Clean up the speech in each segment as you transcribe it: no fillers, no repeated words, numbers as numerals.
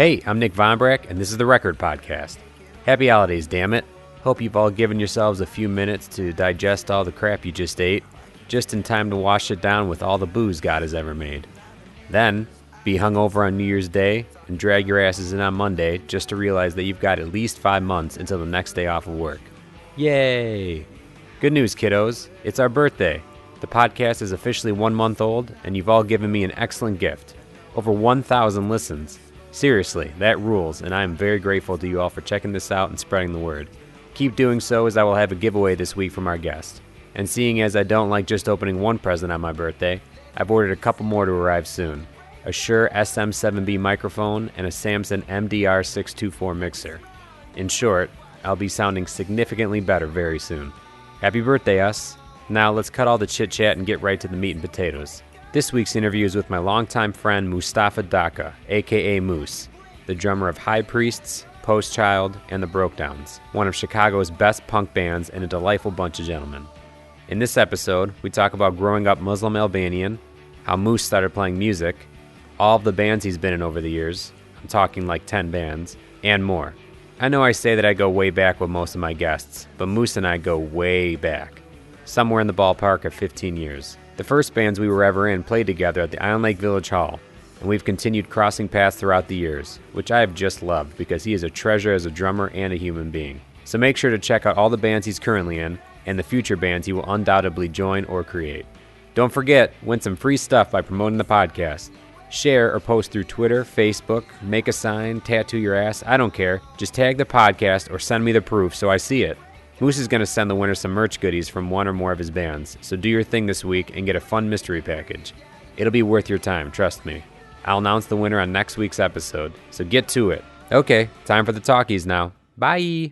Hey, I'm Nick Vonbrack, and this is the Record Podcast. Happy holidays, damn it. Hope you've all given yourselves a few minutes to digest all the crap you just ate, just in time to wash it down with all the booze God has ever made. Then, be hungover on New Year's Day and drag your asses in on Monday just to realize that you've got at least 5 months until the next day off of work. Yay! Good news, kiddos. It's our birthday. The podcast is officially 1 month old, and you've all given me an excellent gift. Over 1,000 listens. Seriously, that rules, and I am very grateful to you all for checking this out and spreading the word. Keep doing so, as I will have a giveaway this week from our guest. And seeing as I don't like just opening one present on my birthday, I've ordered a couple more to arrive soon. A Shure SM7B microphone and a Samson MDR624 mixer. In short, I'll be sounding significantly better very soon. Happy birthday, us. Now let's cut all the chit-chat and get right to the meat and potatoes. This week's interview is with my longtime friend Mustafa Daka, aka Moose, the drummer of High Priests, Post Child, and the Brokedowns, one of Chicago's best punk bands and a delightful bunch of gentlemen. In this episode, we talk about growing up Muslim Albanian, how Moose started playing music, all of the bands he's been in over the years, I'm talking like 10 bands, and more. I know I say that I go way back with most of my guests, but Moose and I go way back. Somewhere in the ballpark of 15 years. The first bands we were ever in played together at the Island Lake Village Hall, and we've continued crossing paths throughout the years, which I have just loved because he is a treasure as a drummer and a human being. So make sure to check out all the bands he's currently in, and the future bands he will undoubtedly join or create. Don't forget, win some free stuff by promoting the podcast. Share or post through Twitter, Facebook, make a sign, tattoo your ass, I don't care. Just tag the podcast or send me the proof so I see it. Moose is going to send the winner some merch goodies from one or more of his bands, so do your thing this week and get a fun mystery package. It'll be worth your time, trust me. I'll announce the winner on next week's episode, so get to it. Okay, time for the talkies now. Bye!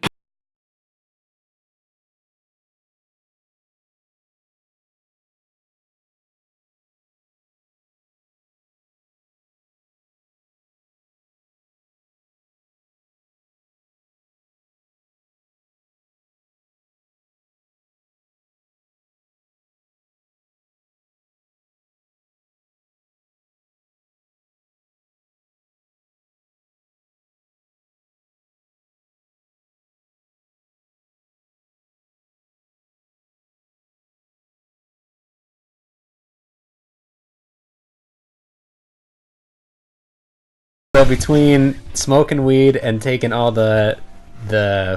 So between smoking weed and taking all the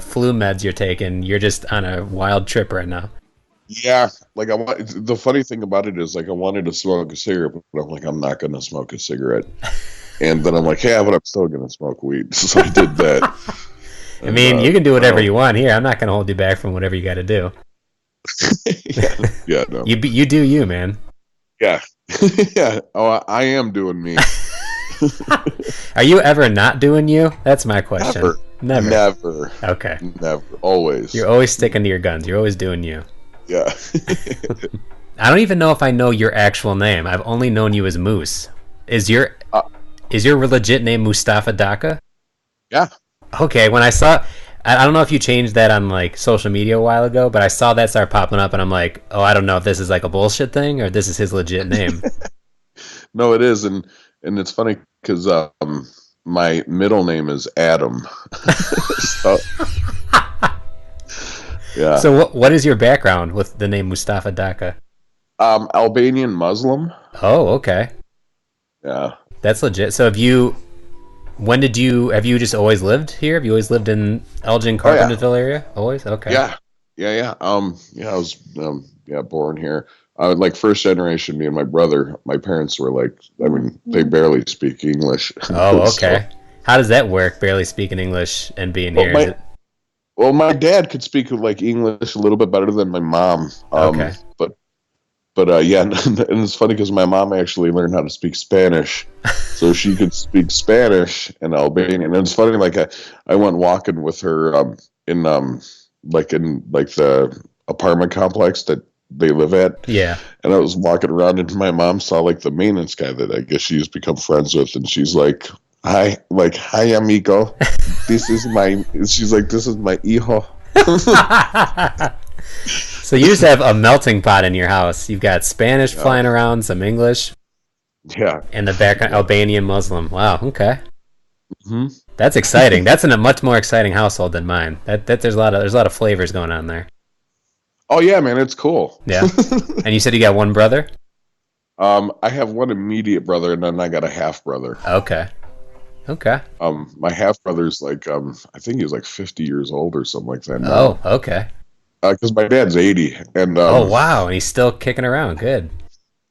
flu meds you're taking, you're just on a wild trip right now. Yeah, like the funny thing about it is, like, I wanted to smoke a cigarette, but I'm like, I'm not going to smoke a cigarette. And then I'm like, yeah, but I'm still going to smoke weed. So I did that. I mean, you can do whatever you want here. I'm not going to hold you back from whatever you got to do. Yeah, no. You do you, man. Yeah. Yeah. Oh, I am doing me. Are you ever not doing you? That's my question. Never. Okay. Never. Always. You're always sticking to your guns. You're always doing you. Yeah. I don't even know if I know your actual name. I've only known you as Moose. Is your legit name Mustafa Daka? Yeah. Okay, when I saw, I don't know if you changed that on like social media a while ago, but I saw that start popping up and I'm like, oh, I don't know if this is like a bullshit thing or this is his legit name. No, it is, and it's funny because my middle name is Adam. So, yeah. So what is your background with the name Mustafa Daka? Albanian-Muslim. Oh, okay. Yeah. That's legit. So have you just always lived here? Have you always lived in Elgin, Carpentersville area? Always? Okay. Yeah. I was born here. Like first generation, me and my brother, my parents were like, I mean, they barely speak English. Oh, okay. So, how does that work, barely speaking English and being here? Well, my dad could speak like English a little bit better than my mom. Okay. But yeah, and it's funny because my mom actually learned how to speak Spanish, so she could speak Spanish and Albanian. And it's funny, like I went walking with her in the apartment complex that they live at. Yeah. And I was walking around and my mom saw like the maintenance guy that I guess she's become friends with, and she's like, hi amigo. This is my hijo. So you just have a melting pot in your house. You've got Spanish flying around, some English. Yeah. And the background Albanian-Muslim. Wow, okay. Hmm. That's exciting. That's in a much more exciting household than mine. That there's a lot of flavors going on there. Oh yeah, man, it's cool. Yeah. And you said you got one brother? I have one immediate brother, and then I got a half brother. Okay. Okay. My half brother's like, I think he's like 50 years old or something like that Oh, now. okay. Because my dad's 80, and Oh, wow. And he's still kicking around. Good.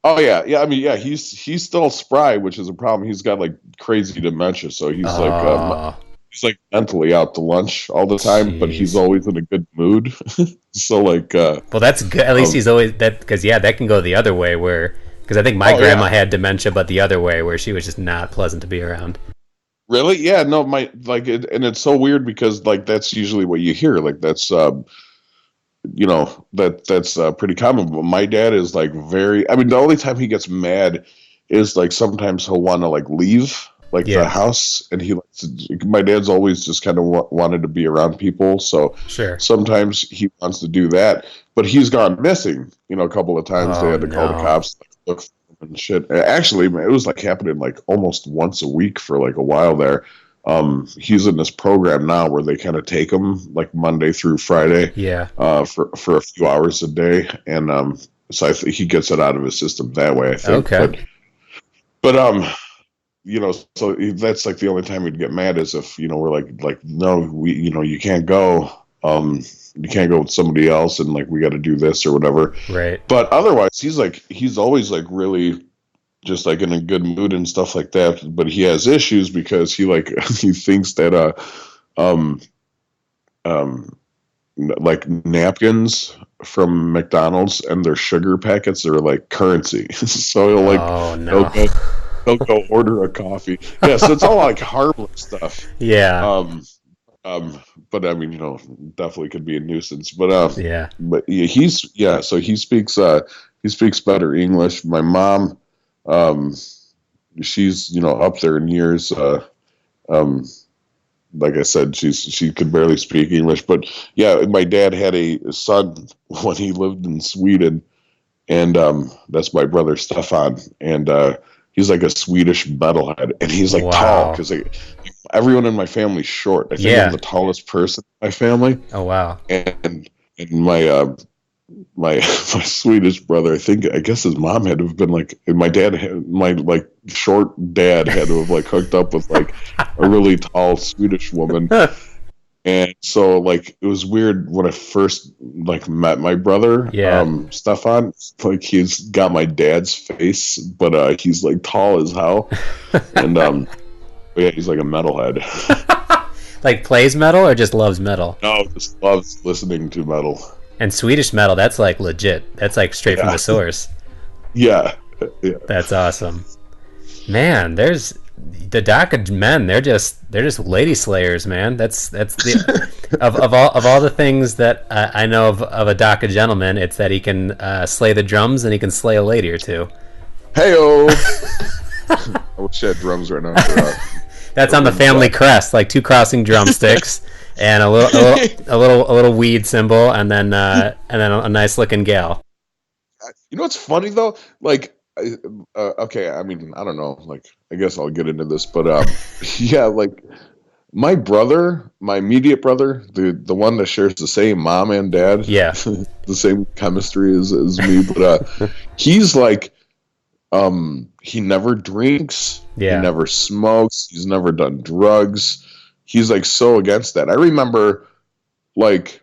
oh yeah, yeah. I mean, yeah, he's still spry, which is a problem. He's got like crazy dementia, so Oh, he's like mentally out to lunch all the time, but he's jeez. always in a good mood. So like, Well, that's good. At least um, he's always that because yeah, that can go the other way where because I think my oh grandma yeah, had dementia, but the other way where she was just not pleasant to be around. really, yeah. No, my like, and it's so weird because like that's usually what you hear. Like that's that's pretty common. But my dad is like very. I mean, the only time he gets mad is like sometimes he'll want to like leave like the Yeah, house, and he likes to, my dad's always just kind of wanted to be around people, so sure. sometimes he wants to do that. But he's gone missing. A couple of times they Oh had to call the no. cops, like, look for him and shit. Actually, man, it was like happening like almost once a week for like a while there. He's in this program now where they kind of take him like Monday through Friday, Yeah. for a few hours a day, and so I think he gets it out of his system that way. I think, Okay. but so that's like the only time we'd get mad is if we're like no, we you can't go, you can't go with somebody else, and like we got to do this or whatever. Right. But otherwise, he's always like really just like in a good mood and stuff like that. But he has issues because he like he thinks that um um like napkins from McDonald's and their sugar packets are like currency. So Oh he'll no. go he'll go order a coffee. Yeah, so it's all like harmless stuff. Yeah. Um but I mean, definitely could be a nuisance. Yeah. But yeah, so he speaks better English. My mom, um she's up there in years. Um like I said, she could barely speak English. But yeah, my dad had a son when he lived in Sweden, and that's my brother Stefan, and he's like a Swedish metalhead, and he's like tall Wow. because everyone in my family's short. I think I'm Yeah. the tallest person in my family, Oh wow. and my my Swedish brother, I guess his mom had to have been like, my like short dad had to have like hooked up with like a really tall Swedish woman. And so like it was weird when I first like met my brother, Yeah. Stefan. Like he's got my dad's face, but he's like tall as hell. And yeah, he's like a metalhead. Like plays metal or just loves metal? No, just loves listening to metal. And Swedish metal, that's like legit. That's like straight from Yeah. the source. Yeah. Yeah. That's awesome. Man, there's the Daka men. They're just lady slayers, man. That's the of all the things that I know of a Daka gentleman. It's that he can slay the drums and he can slay a lady or two. Heyo. I wish I had drums right now. That's on the family crest, like two crossing drumsticks and a little weed symbol, and then a nice looking gal. You know what's funny though? Like, okay, I mean, I don't know. Like, I guess I'll get into this, but yeah, like my brother, my immediate brother, the one that shares the same mom and dad, Yeah, the same chemistry as me, but he's like, he never drinks, he yeah. never smokes, he's never done drugs. He's like so against that. I remember, like,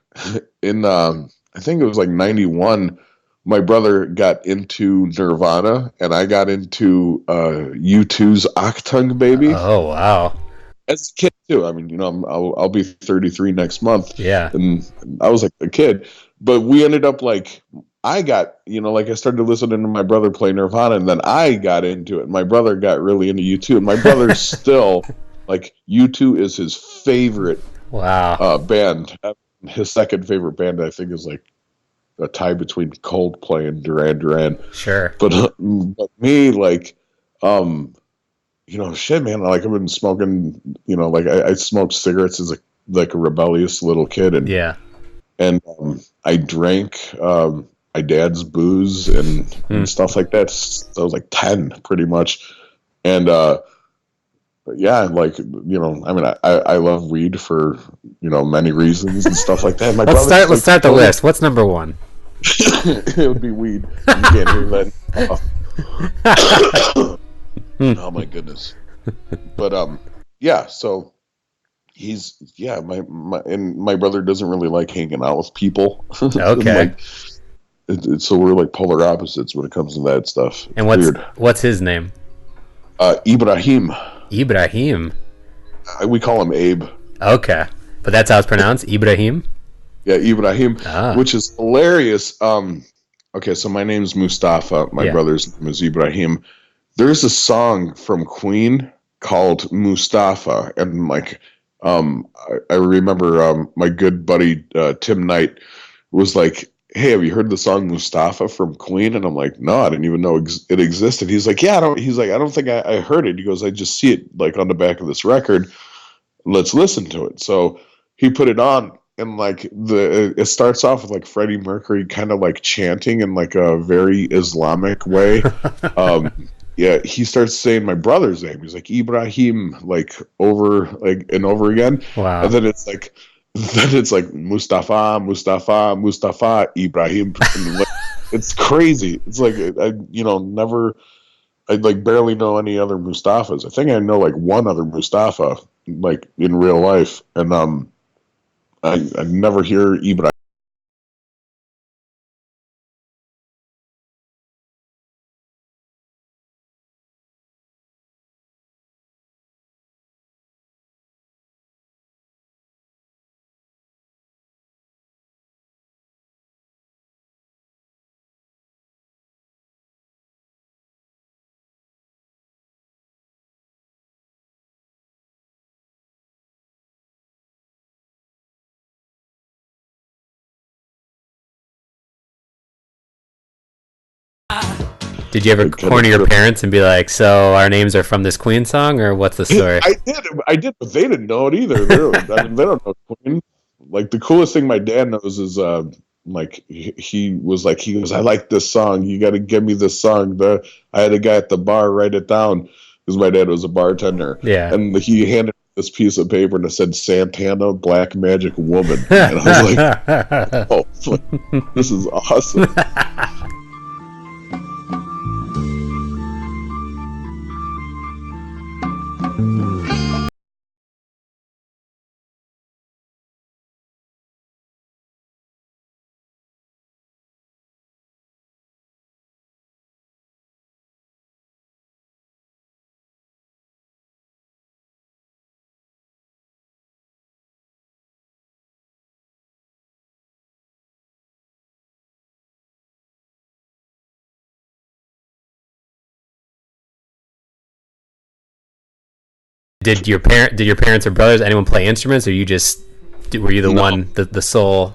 in I think it was like '91. My brother got into Nirvana, and I got into U2's Octung Baby Oh wow. as a kid too. I mean, I'll be 33 next month, Yeah. and I was like a kid. But we ended up like I got like I started listening to my brother play Nirvana, and then I got into it. My brother got really into U2, and my brother's still like U2 is his favorite Wow. band. His second favorite band, I think, is like a tie between Coldplay and Duran Duran. Sure. But me, like, shit, man. Like I've been smoking. Like I smoked cigarettes as like a rebellious little kid, and Yeah. and I drank my dad's booze and stuff like that. So I was like 10, pretty much, and yeah, like, I mean, I love weed for, many reasons and stuff like that. My Let's start the list. What's number one? It would be weed. You can't hear that. Oh my goodness. But yeah, so my brother doesn't really like hanging out with people. Okay. So we're like polar opposites when it comes to that stuff. And what's his name? Ibrahim. Ibrahim. We call him Abe. Okay, but that's how it's pronounced, Ibrahim. Yeah, Ibrahim, which is hilarious. Okay, so my name's Mustafa. My brother's name is Ibrahim. There's a song from Queen called Mustafa, and like, I remember my good buddy Tim Knight was like, "Hey, have you heard the song Mustafa from Queen?" And I'm like, "No, I didn't even know it existed." He's like, "Yeah, I don't." He's like, "I don't think I heard it." He goes, "I just see it like on the back of this record. Let's listen to it." So he put it on, and like it starts off with like Freddie Mercury kind of like chanting in like a very Islamic way. Yeah, he starts saying my brother's name. He's like Ibrahim, like over like and over again. Wow. And then it's like Mustafa, Mustafa, Mustafa, Ibrahim. It's crazy. It's like I like barely know any other Mustafas. I think I know like one other Mustafa, like in real life, and I never hear Ibrahim. Did you ever corner your parents and be like, "So our names are from this Queen song, or what's the story?" I did, but they didn't know it either. I mean, they don't know Queen. Like the coolest thing my dad knows is like he goes, "I like this song. You got to give me this song." I had a guy at the bar write it down because my dad was a bartender. Yeah, and he handed me this piece of paper and it said Santana Black Magic Woman, and I was like, "Oh, this is awesome." Did your parents or brothers, anyone play instruments, or were you the one, the sole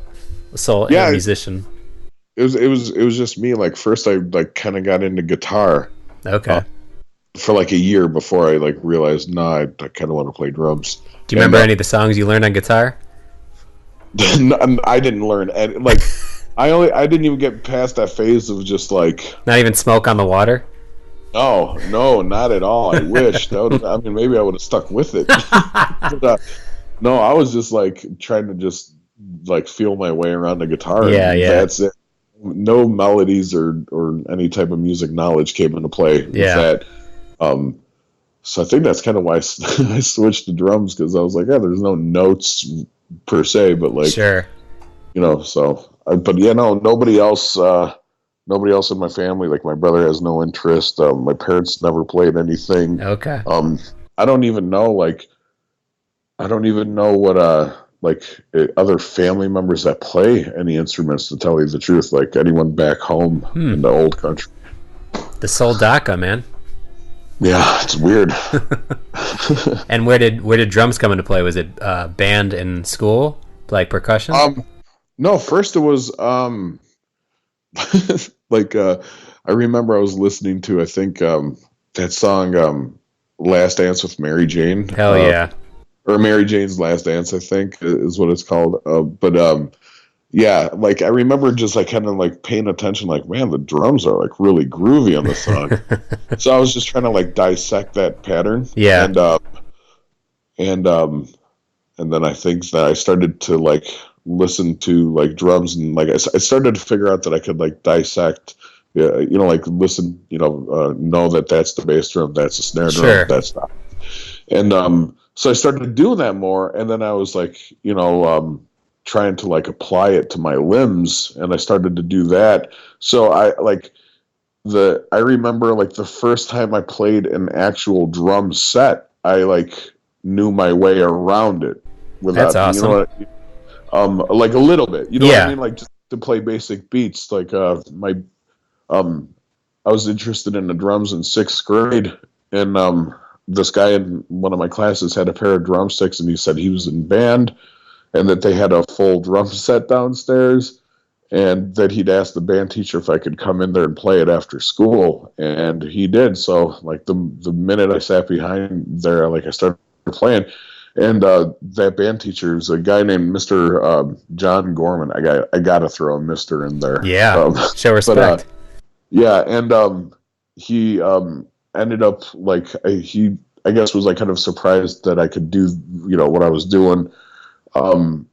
musician? It was just me. Like first, I like kind of got into guitar. Okay. For like a year before I like realized, I kind of want to play drums. Do you remember any of the songs you learned on guitar? I didn't learn any, like I didn't even get past that phase of just like not even Smoke on the Water. No, not at all. I wish. I mean, maybe I would have stuck with it. But, no, I was just like trying to just like feel my way around the guitar. Yeah. That's it. No melodies or any type of music knowledge came into play with that. So I think that's kind of why I switched to drums, because I was like, yeah, there's no notes per se, but like, sure, So, but yeah, no, nobody else in my family, like my brother has no interest. My parents never played anything. Okay. I don't even know what other family members that play any instruments, to tell you the truth, like anyone back home in the old country. The Soul Daka, man. Yeah, it's weird. And where did drums come into play? Was it band in school, like percussion? No, first it was like I remember I was listening to, I think that song Last Dance with Mary Jane. Hell yeah. Or Mary Jane's Last Dance, I think is what it's called. But yeah, like I remember just like kind of like paying attention, like, man, the drums are like really groovy on the song. So I was just trying to like dissect that pattern. Yeah. And and then I think that I started to like listen to like drums, and like I started to figure out that I could like dissect, yeah, like listen, know that that's the bass drum, that's the snare drum, Sure. that's not. And so I started doing that more, and then I was like, trying to like apply it to my limbs, and I started to do that. So I remember like the first time I played an actual drum set, I like knew my way around it That's without, awesome. like a little bit, you know what I Yeah. mean? Like just to play basic beats. Like um, I was interested in the drums in sixth grade, and this guy in one of my classes had a pair of drumsticks, and he said he was in band, and that they had a full drum set downstairs, and that he'd asked the band teacher if I could come in there and play it after school, and he did. So like the minute I sat behind there, like I started playing, and that band teacher is a guy named Mr. John Gorman. I got to throw a Mister in there. Yeah. Show But respect. yeah, and he ended up like he I guess was like kind of surprised that I could do what I was doing. Um,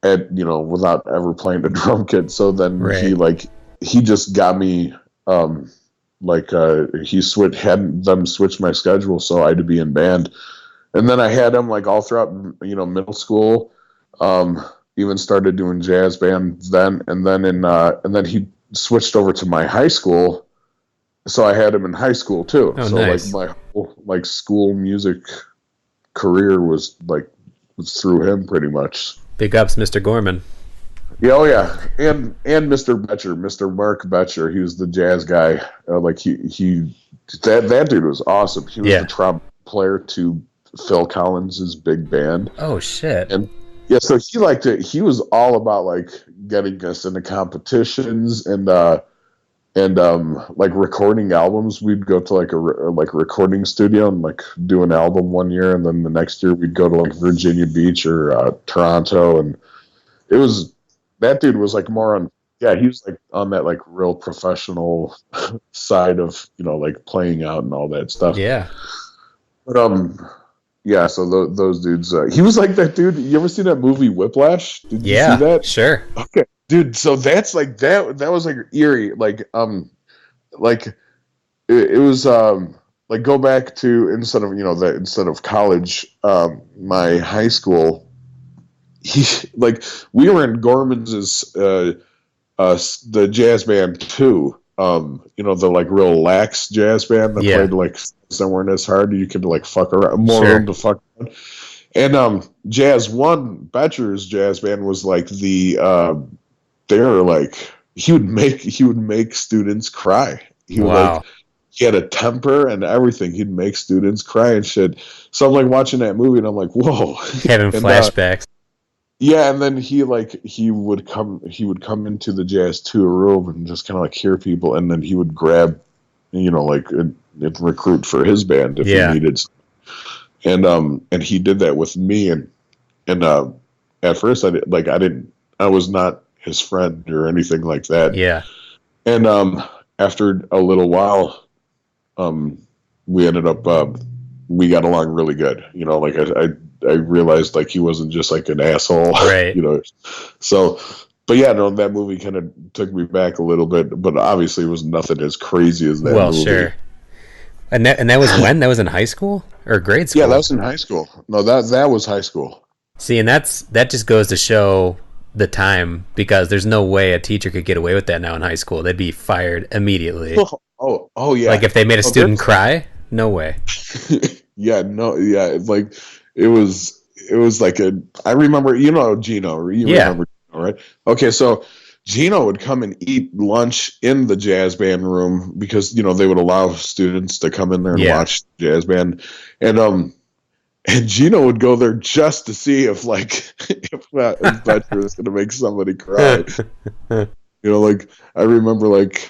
without ever playing the drum kit. So then Right. he just got me, had them switch my schedule so I had to be in band. And then I had him like all throughout, middle school, even started doing jazz band then. And then he switched over to my high school. So I had him in high school too. Oh, So nice. like my whole like school music career was through him pretty much. Big ups, Mr. Gorman. Yeah, oh yeah, and Mr. Betcher, Mr. Mark Betcher, he was the jazz guy. Like he that dude was awesome. He was Yeah. the trumpet player to Phil Collins's big band, Oh, shit. and yeah, so he liked it. He was all about like getting us into competitions and like recording albums. We'd go to like a recording studio and like do an album one year, and then the next year we'd go to like Virginia Beach or Toronto, and it was that dude was like more on, yeah, he was like on that like real professional side of like playing out and all that stuff. Yeah. But yeah, so those dudes, he was like that dude. You ever see that movie Whiplash? Did you see Yeah. that? Sure. Okay, dude, so that's like that was like eerie, like it was like go back to, instead of college, my high school, he like we were in Gorman's the jazz band too. The like real lax jazz band that Yeah. played like somewhere as hard. You could like fuck around, more Sure. room to fuck around. And Jazz One, Betcher's jazz band was like they were like he would make students cry. He would Wow. he had a temper and everything. He'd make students cry and shit. So I'm like watching that movie and I'm like, whoa. Having And flashbacks. yeah, and then he would come into the Jazz 2 room and just kind of like hear people, and then he would grab, and recruit for his band if Yeah. he needed. And he did that with me, and at first I was not his friend or anything like that. Yeah. And after a little while, we ended up we got along really good. Like I realized like he wasn't just like an asshole, Right. So, but yeah, no, that movie kind of took me back a little bit, but obviously it was nothing as crazy as that Well, movie. sure. And that was when? That was in high school or grade school? Yeah, that was in high school. No, that was high school. See, and that just goes to show the time, because there's no way a teacher could get away with that now in high school. They'd be fired immediately. Oh yeah. Like if they made a student that's- cry, no way. Yeah, no, yeah, like it was like I remember, Gino, you Yeah. remember Gino, right? Okay, so Gino would come and eat lunch in the jazz band room because they would allow students to come in there and Yeah. watch jazz band, and Gino would go there just to see if if Betcher was gonna make somebody cry. Like I remember it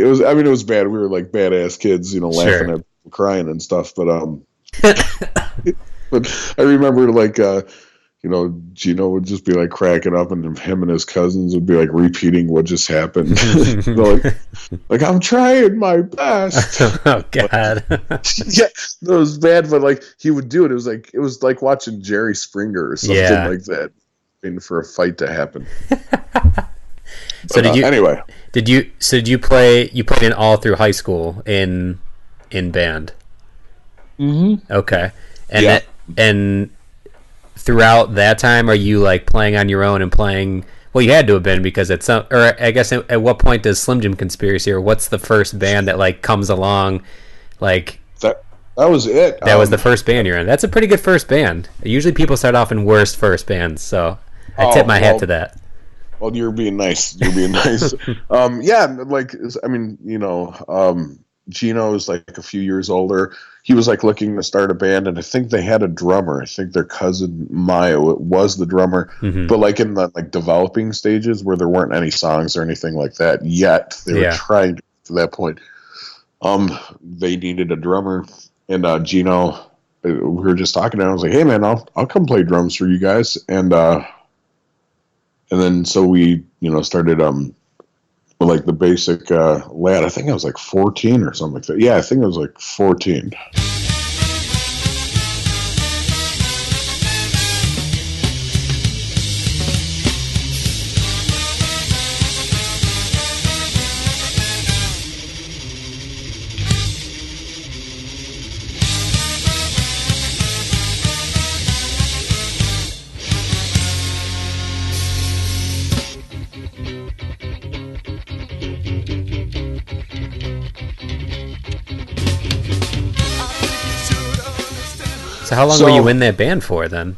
was, I mean, it was bad. We were like badass kids, laughing Sure. at people crying and stuff. But but I remember Gino would just be like cracking up, and him and his cousins would be like repeating what just happened. like I'm trying my best. Oh God. Yeah, it was bad, but like he would do it. It was like watching Jerry Springer or something like that, waiting for a fight to happen. So But, anyway, did you play? You played in all through high school in band. Mm-hmm. Okay, and Yeah. and throughout that time, are you like playing on your own and playing? Well, you had to have been, because at some, or I guess at what point does Slim Jim Conspiracy, or what's the first band that like comes along, like that was it. that was the first band you're in? That's a pretty good first band. Usually people start off in worst first bands, so I tip my hat to that. Well, you're being nice. You're being nice. Yeah, like, I mean, Gino is like a few years older. He was like looking to start a band, and I think they had a drummer. I think their cousin Maya was the drummer, but like in the like developing stages where there weren't any songs or anything like that yet. They were trying to that point. They needed a drummer, and Gino, we were just talking, and I was like, "Hey man, I'll come play drums for you guys," and then so we started like the basic lad. I think I was like 14 or something like that. Yeah, I think I was like 14. So how long were you in that band for then?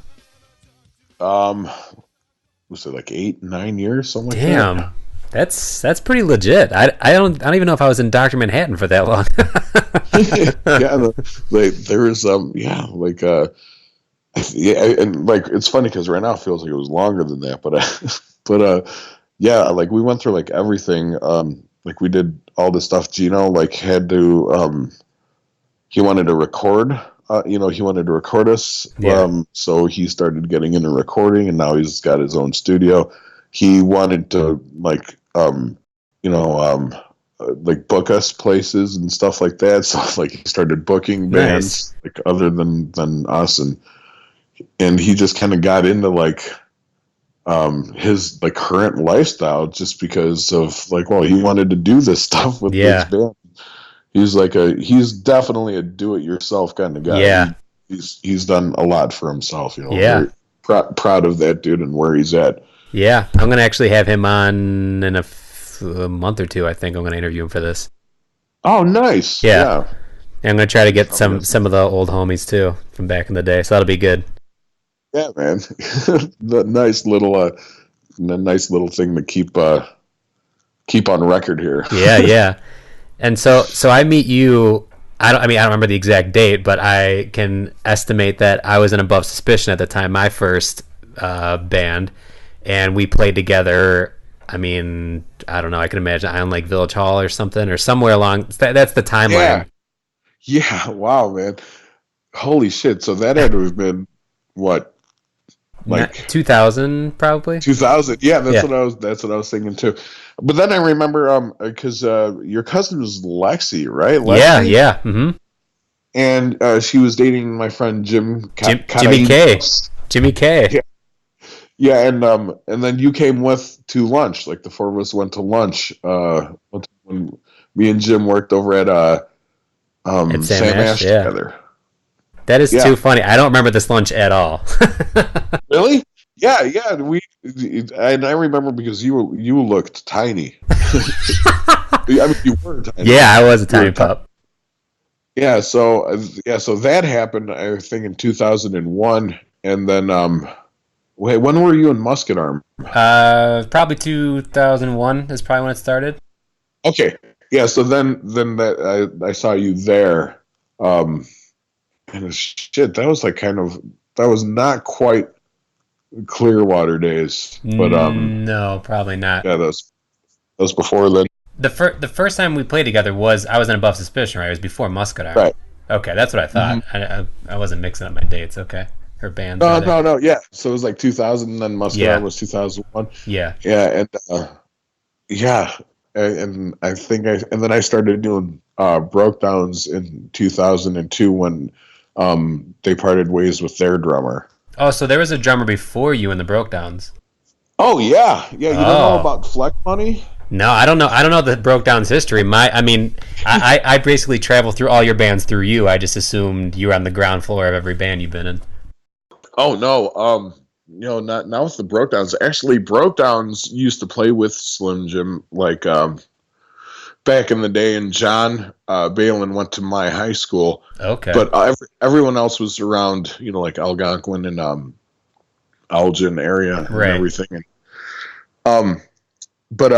Was it like 8, 9 years, something like that? Damn, that's pretty legit. I don't even know if I was in Dr. Manhattan for that long. Yeah, there was and like it's funny because right now it feels like it was longer than that, but yeah, like we went through like everything. Like we did all this stuff. Gino like had to he wanted to record. He wanted to record us. So he started getting into recording, and now he's got his own studio. He wanted to like book us places and stuff like that. So like he started booking bands like other than us, and he just kind of got into like his like current lifestyle just because of like, well, he wanted to do this stuff with this band. He's definitely a do-it-yourself kind of guy. Yeah, he's done a lot for himself. Yeah, very proud of that dude and where he's at. Yeah, I'm gonna actually have him on in a month or two. I think I'm gonna interview him for this. Oh, nice. Yeah. I'm gonna try to get some of the old homies too from back in the day. So that'll be good. Yeah, man. The nice little thing to keep on record here. Yeah. And so I meet you. I don't remember the exact date, but I can estimate that I was in Above Suspicion at the time, my first band, and we played together. I mean, I don't know. I can imagine Island Lake Village Hall or something, or somewhere along. That's the timeline. Yeah. Wow, man. Holy shit. So that had to have been what? Like 2000, probably. 2000. Yeah, that's what I was thinking too. But then I remember because your cousin was Lexi, right? Lexi? Yeah. Mm-hmm. And she was dating my friend Jimmy K. Jimmy K. Yeah, and then you came to lunch. Like the four of us went to lunch. When me and Jim worked over at Sam Ash together. That is too funny. I don't remember this lunch at all. Really? Yeah. And I remember because you looked tiny. I mean, you were tiny. Yeah, I was a tiny pup. Yeah. So that happened, I think, in 2001, and then wait, when were you in Musket Arm? Probably 2001 is probably when it started. Okay. Yeah. So then that I saw you there. And shit, that was that was not quite Clearwater days, but no, probably not. Yeah, that was before then. The first time we played together I was in Above Suspicion, right? It was before Musket Arm. Right. Okay, that's what I thought. Mm-hmm. I wasn't mixing up my dates. Okay. or bands No, rather. no, no. Yeah. So it was like 2000, and then Muscat Yeah, was 2001. yeah. Yeah, and yeah, and I think and then I started doing Brokedowns in 2002 when they parted ways with their drummer. Oh, so there was a drummer before you in the Brokedowns. Oh yeah, yeah. You don't know Oh. about Fleck Money? No, I don't know. I don't know the Brokedowns history. I mean, I basically travel through all your bands through you. I just assumed you were on the ground floor of every band you've been in. Oh no, not with the Brokedowns. Actually, Brokedowns used to play with Slim Jim like back in the day, and John Balin went to my high school, Okay. but everyone else was around, like Algonquin and Elgin area and Right. everything. And, but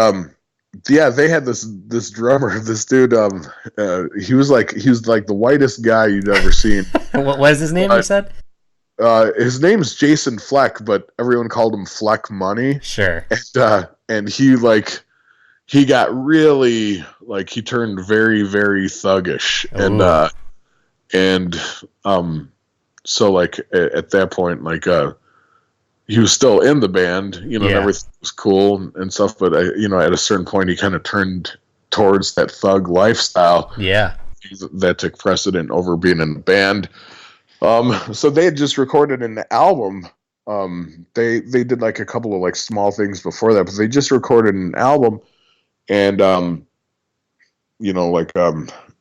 yeah, they had this drummer, this dude. He was like the whitest guy you'd ever seen. What is his name? You But said. his name's Jason Fleck, but everyone called him Fleck Money. Sure. And he got really he turned very, very thuggish. Ooh. And so at that point, he was still in the band, and Yeah. everything was cool and stuff, but at a certain point he kind of turned towards that thug lifestyle Yeah. that took precedent over being in the band. So they had just recorded an album. They did a couple of small things before that, but they just recorded an album, and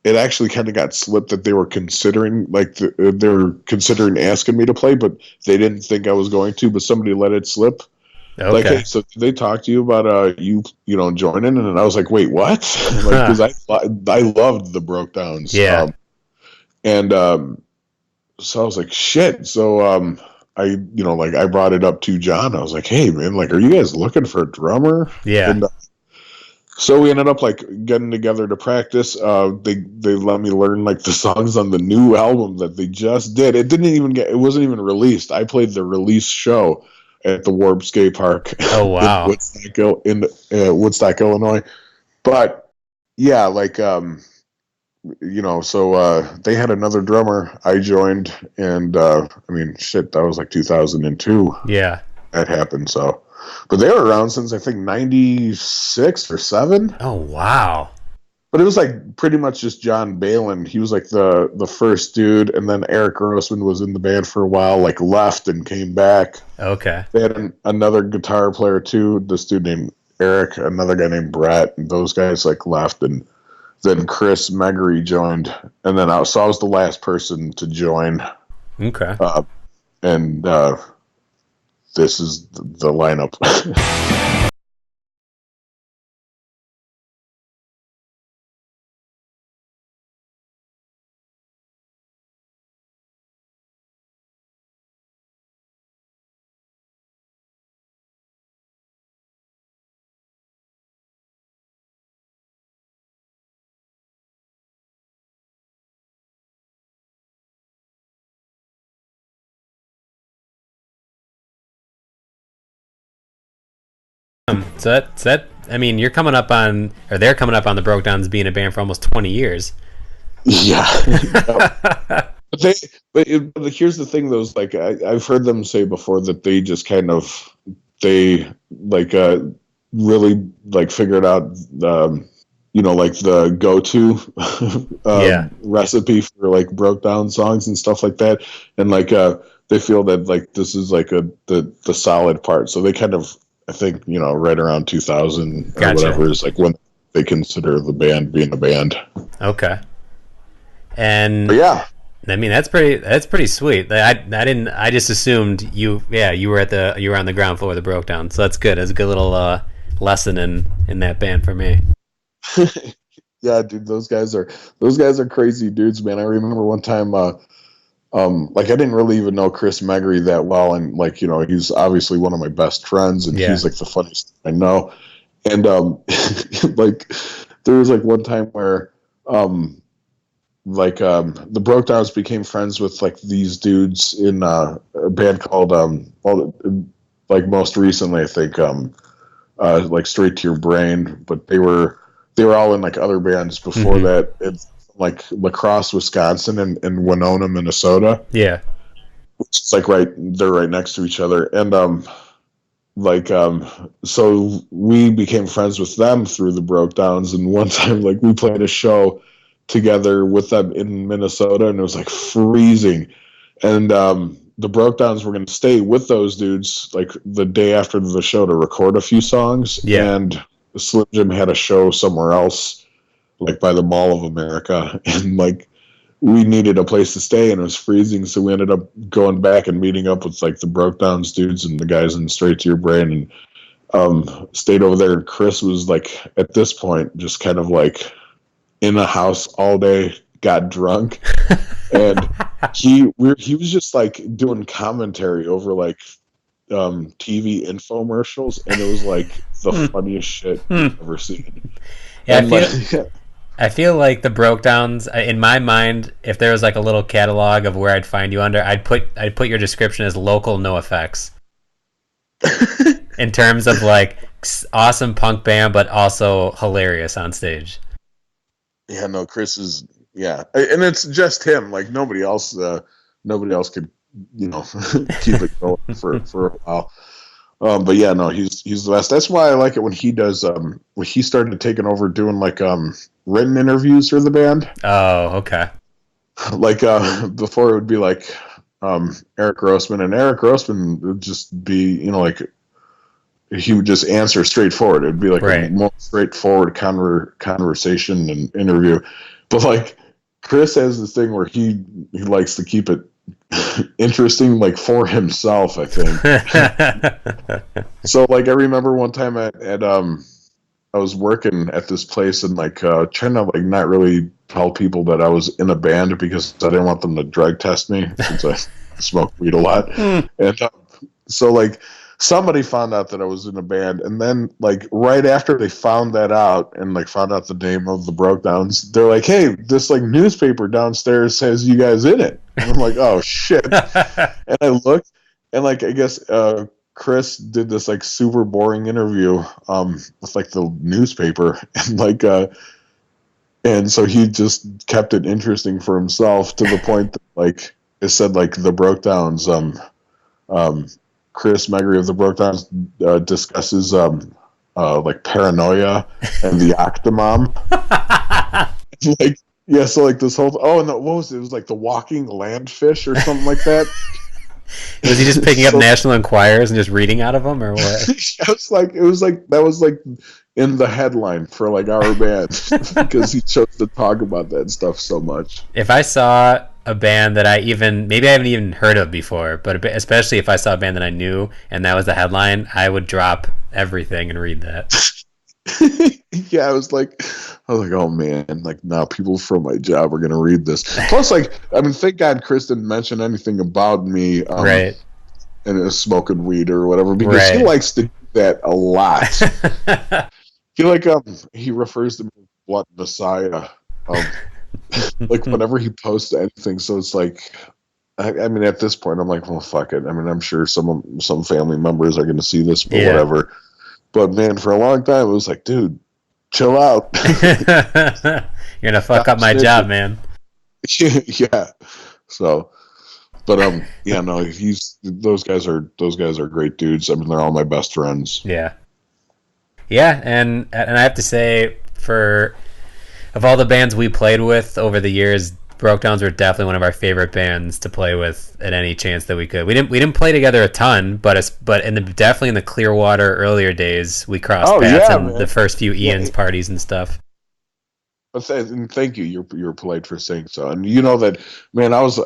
it actually kind of got slipped that they were considering they were considering asking me to play, but they didn't think I was going to. But somebody let it slip. Like, Okay. hey, so did they talk to you about you joining? And I was like, wait, what? Because I loved the Brokedowns. Yeah. And so I was like, shit. So I brought it up to John. I was like, hey man, are you guys looking for a drummer? Yeah. And so we ended up getting together to practice. They let me learn the songs on the new album that they just did. It wasn't even released. I played the release show at the Warp Skate Park Oh wow. in Woodstock, Illinois. But yeah, so they had another drummer. I joined, and I mean, shit, that was 2002. Yeah. That happened. So, but they were around since I think '96 or '97. Oh wow. But it was pretty much just John Balin. He was the first dude, and then Eric Grossman was in the band for a while, left and came back. Okay. They had another guitar player too, this dude named Eric, another guy named Brett, and those guys left, and then Chris Meggery joined, and then I was the last person to join. Okay. And this is the lineup. So that I mean, you're coming up on, or they're coming up on the Brokedowns being a band for almost 20 years. Yeah. But here's the thing, though, is I've heard them say before that they just kind of really figured out the go-to Yeah. recipe for broke down songs and stuff like that, and they feel that this is the solid part, so they kind of, I think, right around 2000 or Gotcha. whatever is when they consider the band being a band. Okay. And But yeah. I mean, that's pretty sweet. I just assumed you were on the ground floor of the Brokedowns. So that's good. It's a good little lesson in that band for me. Yeah, dude, those guys are crazy dudes, man. I remember one time I didn't really even know Chris Meggery that well, and he's obviously one of my best friends, and he's the funniest I know. And there was one time where the Brokedowns became friends with these dudes in a band called most recently I think Straight to Your Brain, but they were all in other bands before that, in La Crosse, Wisconsin, and Winona, Minnesota. Yeah. It's like they're right next to each other. And so we became friends with them through the Brokedowns. And one time, like, we played a show together with them in Minnesota, and it was like freezing. And the Brokedowns were going to stay with those dudes like the day after the show to record a few songs. Yeah. And Slim Jim had a show somewhere else, like by the Mall of America, and like we needed a place to stay, and it was freezing, so we ended up going back and meeting up with like the Brokedowns dudes and the guys in Straight to Your Brain, and stayed over there. And Chris was like, at this point, just kind of like in a house all day, got drunk, and he was just like doing commentary over like TV infomercials, and it was like the funniest shit you've ever seen. Yeah, And I feel like the Brokedowns, in my mind, if there was like a little catalog of where I'd find you under, I'd put your description as local no effects. In terms of like awesome punk band, but also hilarious on stage. Yeah, no, Chris is, yeah, and it's just him. Like nobody else could, keep it going for a while. But yeah, no, he's the best. That's why I like it when he does. When he started taking over doing like written interviews for the band. Oh, okay. Like before, it would be like Eric Grossman, and Eric Grossman would just be, like he would just answer straightforward. It'd be like a more straightforward conversation and interview. But like Chris has this thing where he likes to keep it interesting, like for himself, I think. So like I remember one time at I was working at this place and like trying to like not really tell people that I was in a band because I didn't want them to drug test me since I smoke weed a lot. And so like somebody found out that I was in a band, and then like right after they found that out and like found out the name of the Brokedowns, they're like, hey, this like newspaper downstairs says you guys in it. And I'm like, oh shit. And I looked, and like I guess Chris did this like super boring interview with like the newspaper, and like and so he just kept it interesting for himself to the point that like it said like the Brokedowns Chris Megry of the Brokedowns discusses like paranoia and the Octomom. Like, yeah, so like this whole no, what was it? It was like the walking landfish or something like that. Was he just picking up National Enquirers and just reading out of them, or what? It was like that was like in the headline for like our band because he chose to talk about that stuff so much. If I saw a band that maybe I haven't even heard of before, but especially if I saw a band that I knew and that was the headline, I would drop everything and read that. Yeah, I was like, oh man, like now people from my job are gonna read this. Plus, like, I mean, thank God Chris didn't mention anything about me, right, and smoking weed or whatever, because he likes to do that a lot. He like he refers to me as Blunt Messiah, like whenever he posts anything. So it's like, I mean, at this point, I'm like, well, fuck it. I mean, I'm sure some family members are going to see this, but whatever. But man, for a long time, it was like, dude, chill out. You're gonna fuck up my job, man. Yeah. So, but yeah, no, those guys are great dudes. I mean, they're all my best friends. Yeah. Yeah, and I have to say, of all the bands we played with over the years, Brokedowns were definitely one of our favorite bands to play with at any chance that we could. We didn't play together a ton, but definitely in the Clearwater earlier days, we crossed paths in the first few Ian's parties and stuff. And thank you. You're polite for saying so. And you know that, man, I was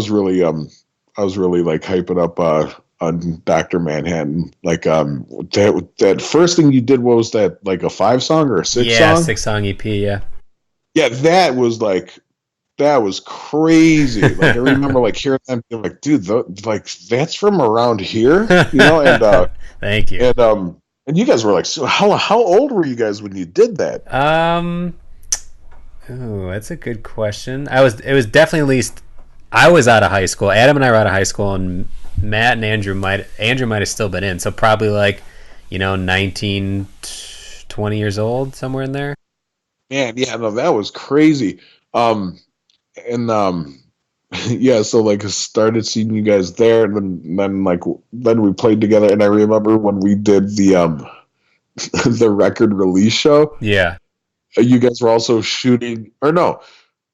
really like hyping up on Dr. Manhattan. Like that first thing you did, what was that, like a 5-song or a 6-song? Yeah, 6-song EP, yeah. Yeah, that was crazy. Like I remember like hearing them being like, dude, like that's from around here, and thank you. And you guys were like, so how old were you guys when you did that? Oh, that's a good question. It was definitely at least I was out of high school. Adam and I were out of high school, and Matt and Andrew might have still been in. So probably like, 19, 20 years old, somewhere in there. Man, yeah, no, that was crazy. And yeah, so like I started seeing you guys there, and then we played together. And I remember when we did the the record release show, Yeah. you guys were also shooting, or no,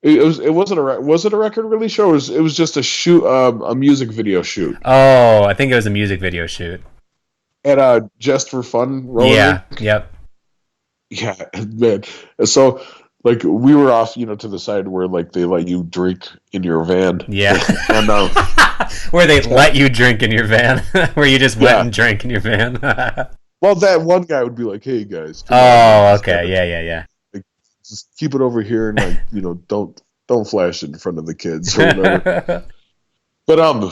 it wasn't was it a record release show? It was just a shoot, a music video shoot Oh, I think it was a music video shoot. at Just for Fun roller Yeah. rink. Yep. Yeah, man. So like we were off, to the side where like they let you drink in your van. Yeah. And Where they let you drink in your van. Where you just went Yeah. and drank in your van. well, that one guy would be like, "Hey guys, come on, Oh, just okay. kinda- Yeah. just keep it over here and like don't flash it in front of the kids or whatever." But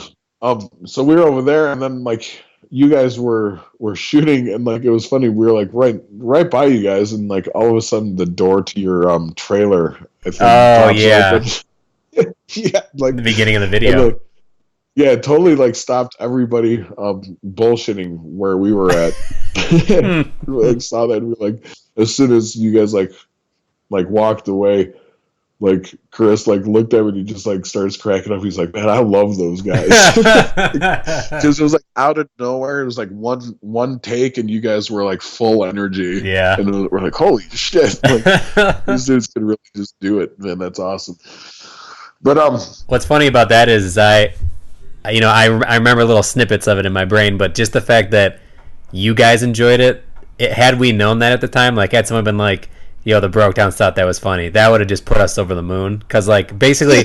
so we were over there, and then like you guys were shooting, and like it was funny. We were like right by you guys, and like all of a sudden the door to your trailer, I think, Oh, pops yeah. open. Yeah, like The beginning of the and, video. like, yeah, it totally like stopped everybody bullshitting where we were at. And we like saw that, and we were like, as soon as you guys like walked away, like Chris like looked at me and he just like starts cracking up. He's like, "Man, I love those guys." Because it was like out of nowhere. It was like one take, and you guys were like full energy. Yeah. And we're like, "Holy shit!" Like these dudes could really just do it, man. That's awesome. But What's funny about that is I remember little snippets of it in my brain, but just the fact that you guys enjoyed it, had we known that at the time, like had someone been like, "Yo, the Brokedowns thought that was funny," that would have just put us over the moon. Because like basically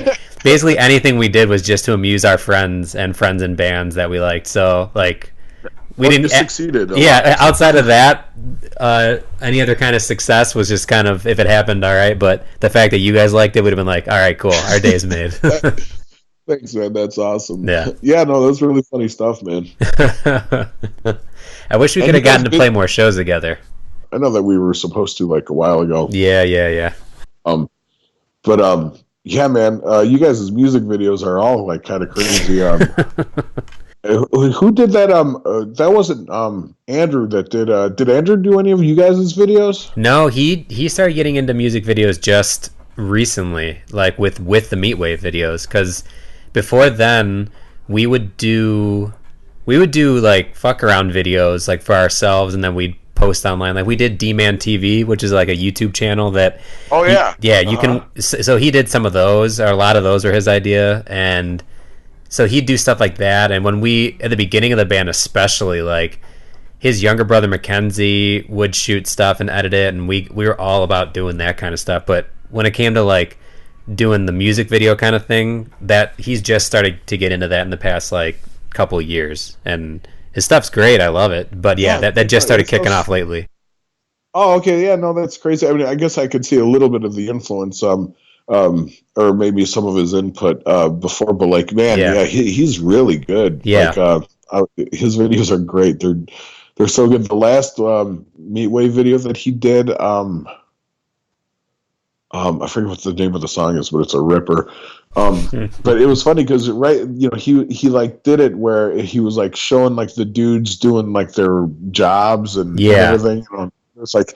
anything we did was just to amuse our friends and bands that we liked. So like we didn't succeeded. Yeah, outside of that, any other kind of success was just kind of, if it happened, all right. But the fact that you guys liked it would have been like, all right, cool, our day's made. Thanks, man. That's awesome. Yeah. Yeah, no, that's really funny stuff, man. I wish we could have gotten to play more shows together. I know that we were supposed to like a while ago. Yeah. But yeah, man, you guys' music videos are all like kind of crazy. Who did that? That wasn't Andrew that did. Did Andrew do any of you guys' videos? No, he started getting into music videos just recently, like with the Meatwave videos. Because before then, we would do like fuck around videos like for ourselves, and then we'd post online. Like we did D-Man TV, which is like a YouTube channel that. Oh yeah. You can. So he did some of those, or a lot of those were his idea, and so he'd do stuff like that. And when we, at the beginning of the band especially, like his younger brother Mackenzie would shoot stuff and edit it, and we were all about doing that kind of stuff. But when it came to like doing the music video kind of thing, that he's just started to get into that in the past like couple of years, and his stuff's great. I love it. But yeah, that just started kicking off lately. Oh, okay. Yeah, no, that's crazy. I mean, I guess I could see a little bit of the influence, or maybe some of his input before, but like, man, yeah, he's really good. Yeah. Like, his videos are great. They're so good. The last Meatwave video that he did, I forget what the name of the song is, but it's a ripper. But it was funny because he like did it where he was like showing like the dudes doing like their jobs and everything. It's like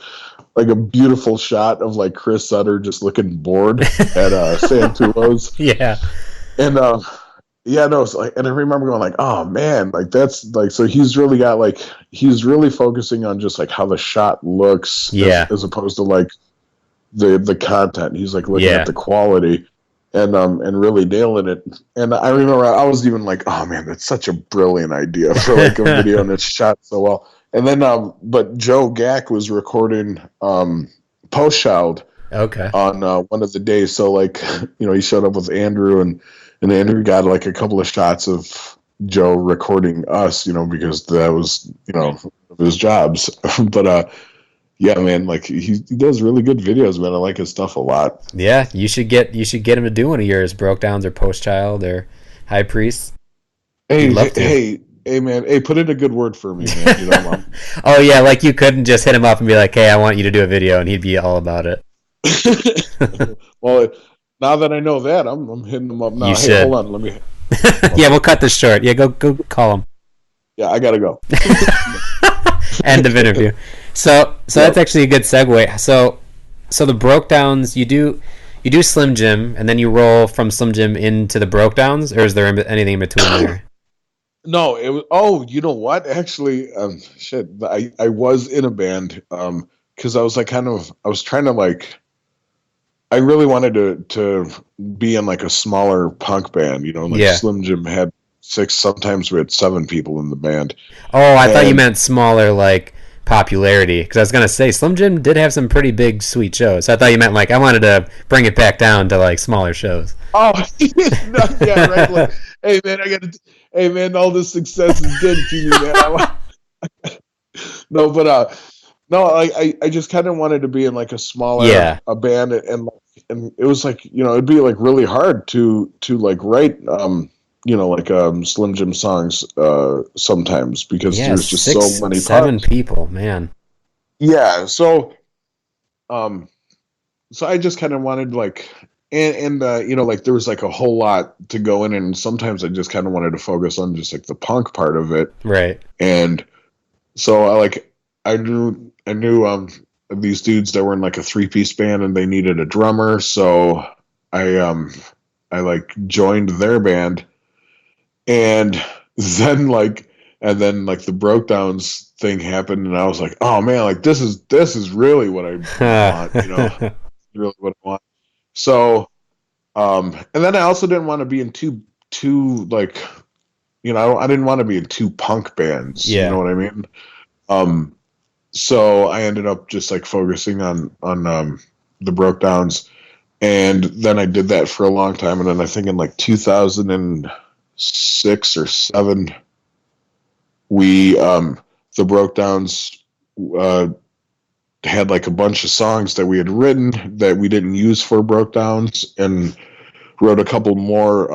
a beautiful shot of like Chris Sutter just looking bored at Santulo's. Yeah. And it's like, and I remember going like, oh man, like that's like, so he's really got like, he's really focusing on just like how the shot looks, as opposed to like the content. He's like looking at the quality and really nailing it. And I remember I was even like, oh man, that's such a brilliant idea for like a video, and it's shot so well. And then but Joe Gack was recording Post Child on one of the days. So like, he showed up with Andrew, and Andrew got like a couple of shots of Joe recording us, because that was, his jobs. But yeah, man, like he does really good videos, man. I like his stuff a lot. Yeah, you should get him to do one of yours, Brokedowns or Post Child or High Priest. Hey, man, put in a good word for me, man. Oh yeah, like you couldn't just hit him up and be like, "Hey, I want you to do a video," and he'd be all about it. Well, now that I know that, I'm hitting him up now. Hey, hold on, let me. Yeah, we'll cut this short. Yeah, go call him. Yeah, I gotta go. End of interview. So that's actually a good segue. So the Brokedowns, you do you do Slim Jim, and then you roll from Slim Jim into the Brokedowns, or is there anything in between there? No, it was. Oh, you know what? Actually, shit. I was in a band because I was like I was trying to like. I really wanted to be in like a smaller punk band. You know, like Slim Jim had 6. Sometimes we had 7 people in the band. Oh, I thought you meant smaller, like popularity, because I was gonna say Slim Jim did have some pretty big, sweet shows. So I thought you meant like I wanted to bring it back down to like smaller shows. Oh, no, yeah, right. Like, hey man, hey man, all this success is good to me, man. No, but no, I just kind of wanted to be in like a smaller a band, and it was like, you know, it'd be like really hard to like write you know, like Slim Jim songs sometimes, because there's just 6, so many 7 parts. people, man. Yeah, so I just kind of wanted like, and you know, like there was like a whole lot to go in, and sometimes I just kind of wanted to focus on just like the punk part of it, right? And so I knew these dudes that were in like a 3-piece band, and they needed a drummer, so I like joined their band, and then like the Brokedowns thing happened, and I was like, oh man, like this is really what I want, you know, really what I want. So, and then I also didn't want to be in too like, you know, I didn't want to be in 2 punk bands. You know what I mean? So I ended up just like focusing on the Brokedowns, and then I did that for a long time, and then I think in like 2006 or 7, we the Brokedowns had like a bunch of songs that we had written that we didn't use for Brokedowns, and wrote a couple more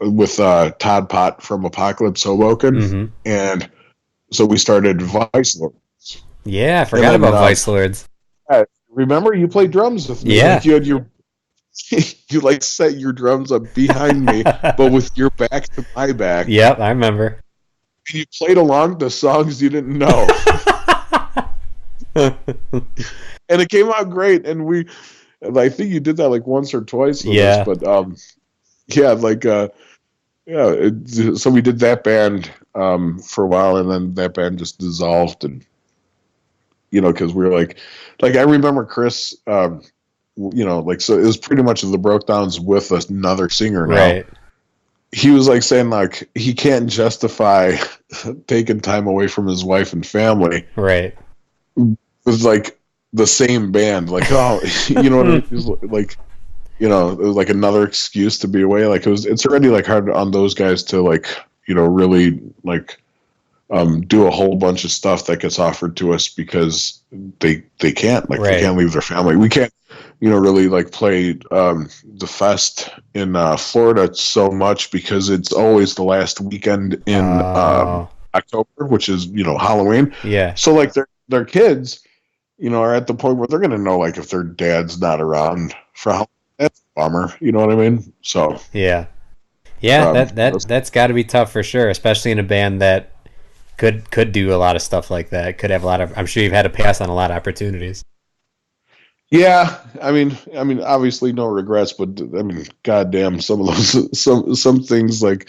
with Todd Pott from Apocalypse Hoboken, and so we started Vice Lords. Yeah, I forgot about Vice Lords. Remember, you played drums with me. Yeah, like you had your you like set your drums up behind me, but with your back to my back. Yep, I remember. And you played along the songs you didn't know. And it came out great, and I think you did that like once or twice with us, but yeah, like so we did that band for a while, and then that band just dissolved, and you know, because we were like I remember Chris, you know, like, so it was pretty much the Brokedowns with another singer now. Right. He was like saying like he can't justify taking time away from his wife and family. Right. With like the same band, like, oh, you know what I mean? Like, you know, it was like another excuse to be away. Like it's already like hard on those guys to like, you know, really like do a whole bunch of stuff that gets offered to us, because they can't, like, they can't leave their family. We can't, you know, really like play the fest in Florida so much, because it's always the last weekend in October, which is, you know, Halloween. Yeah. So like their kids, you know, are at the point where they're gonna know, like, if their dad's not around for Halloween. That's a bummer. You know what I mean? So yeah, that's got to be tough for sure, especially in a band that could do a lot of stuff like that. Could have a lot of. I'm sure you've had to pass on a lot of opportunities. Yeah, I mean, obviously no regrets, but I mean, goddamn, some of those, some things like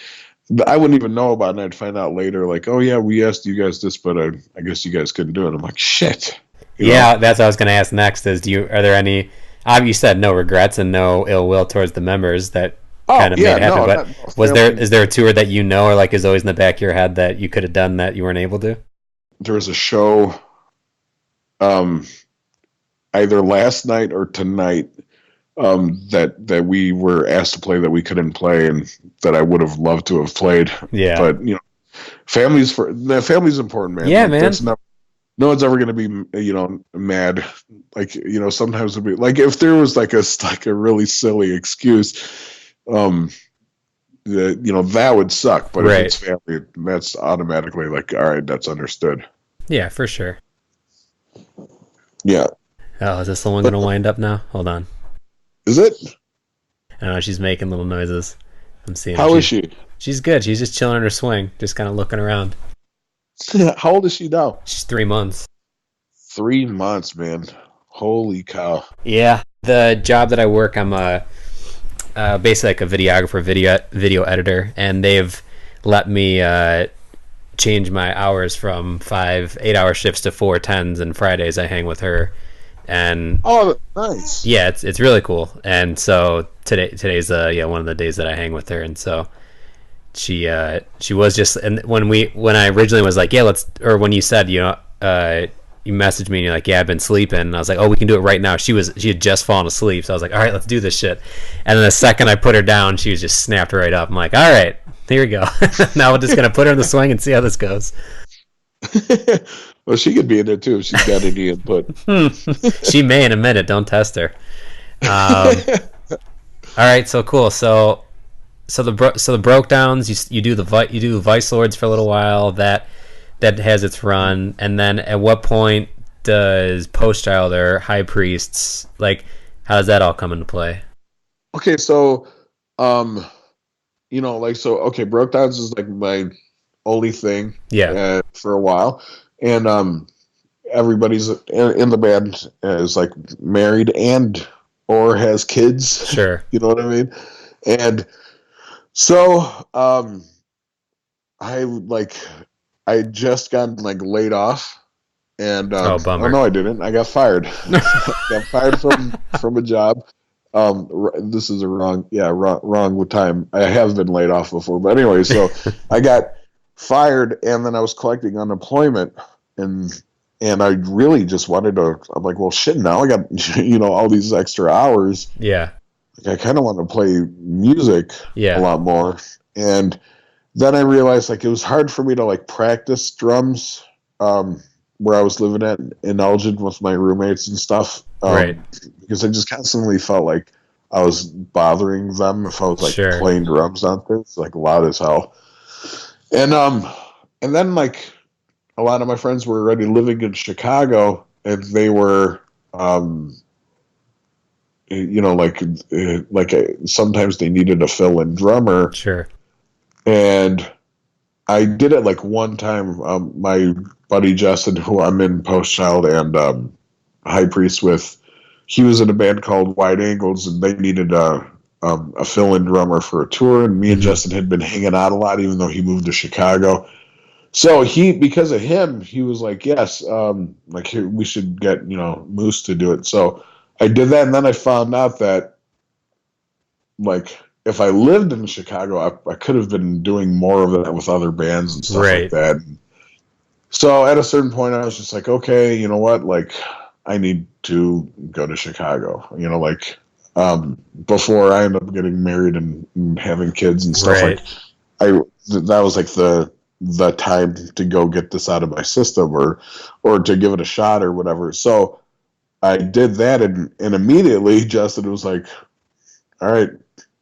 I wouldn't even know about, and I'd find out later, like, oh yeah, we asked you guys this, but I guess you guys couldn't do it. I'm like, shit. Yeah, that's what I was going to ask next. Are there any? You said no regrets and no ill will towards the members that kind of made it happen. But is there a tour that, you know, or like is always in the back of your head that you could have done that you weren't able to? There was a show, either last night or tonight, that we were asked to play that we couldn't play, and that I would have loved to have played. Yeah, but you know, family's important, man. Yeah, like, man. That's not. No one's ever going to be, you know, mad. Like, you know, sometimes it'd be like if there was like a really silly excuse, you know, that would suck. But if it's family, that's automatically like, all right, that's understood. Yeah, for sure. Yeah. Oh, is this the one going to wind up now? Hold on. Is it? I don't know. She's making little noises. I'm seeing. How is she? She's good. She's just chilling in her swing, just kind of looking around. How old is she now? She's 3 months. 3 months, man. Holy cow. Yeah. The job that I work, I'm a basically like a videographer, video editor, and they've let me change my hours from 5 8-hour shifts to 4 10s, and Fridays I hang with her. And Oh, nice. yeah, it's really cool. And so today's one of the days that I hang with her. And so she was just, and when I originally was like, yeah, let's, or when you said, you messaged me and you're like, yeah, I've been sleeping, and I was like, oh, we can do it right now. She had just fallen asleep, so I was like, all right, let's do this shit. And then the second I put her down, she was just snapped right up. I'm like, all right, here we go. Now we're just gonna put her in the swing and see how this goes. Well, she could be in there too if she's got any input. She may in a minute. Don't test her. All right, so cool. So the Brokedowns, you do the Vice Lords for a little while. That has its run, and then at what point does Post Child or High Priests, like, how does that all come into play? Okay, so okay, Brokedowns is like my only thing, for a while, and everybody's in the band is like married and or has kids. Sure. You know what I mean? And so I just got like laid off, and bummer. oh no, I didn't. I got fired. Got fired from a job. This is wrong with time. I have been laid off before, but anyway, so I got fired, and then I was collecting unemployment, and I really just wanted to. I'm like, well, shit. Now I got all these extra hours. Yeah. I kind of want to play music a lot more, and then I realized like it was hard for me to like practice drums where I was living at in Elgin with my roommates and stuff, right? Because I just constantly felt like I was bothering them if I was like playing drums on things like loud as hell. And then like a lot of my friends were already living in Chicago, and they were sometimes they needed a fill-in drummer. Sure. And I did it like one time. My buddy Justin, who I'm in Post Child and High Priest with, he was in a band called Wide Angles, and they needed a fill-in drummer for a tour. And me and Justin had been hanging out a lot, even though he moved to Chicago. So because of him, he was like, yes, we should get Moose to do it. So I did that, and then I found out that like if I lived in Chicago, I could have been doing more of that with other bands and stuff like that. So at a certain point, I was just like, okay, you know what? Like, I need to go to Chicago. Before I end up getting married and having kids and stuff, that was like the time to go get this out of my system or to give it a shot or whatever. So I did that, and immediately Justin was like, all right,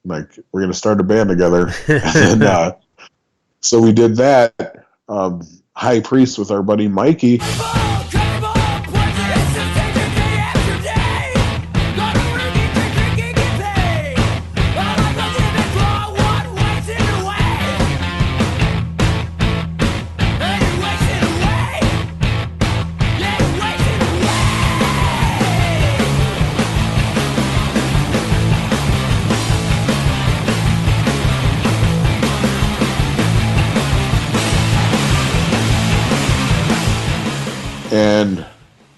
like, we're going to start a band together. And so we did that, High Priest with our buddy Mikey. And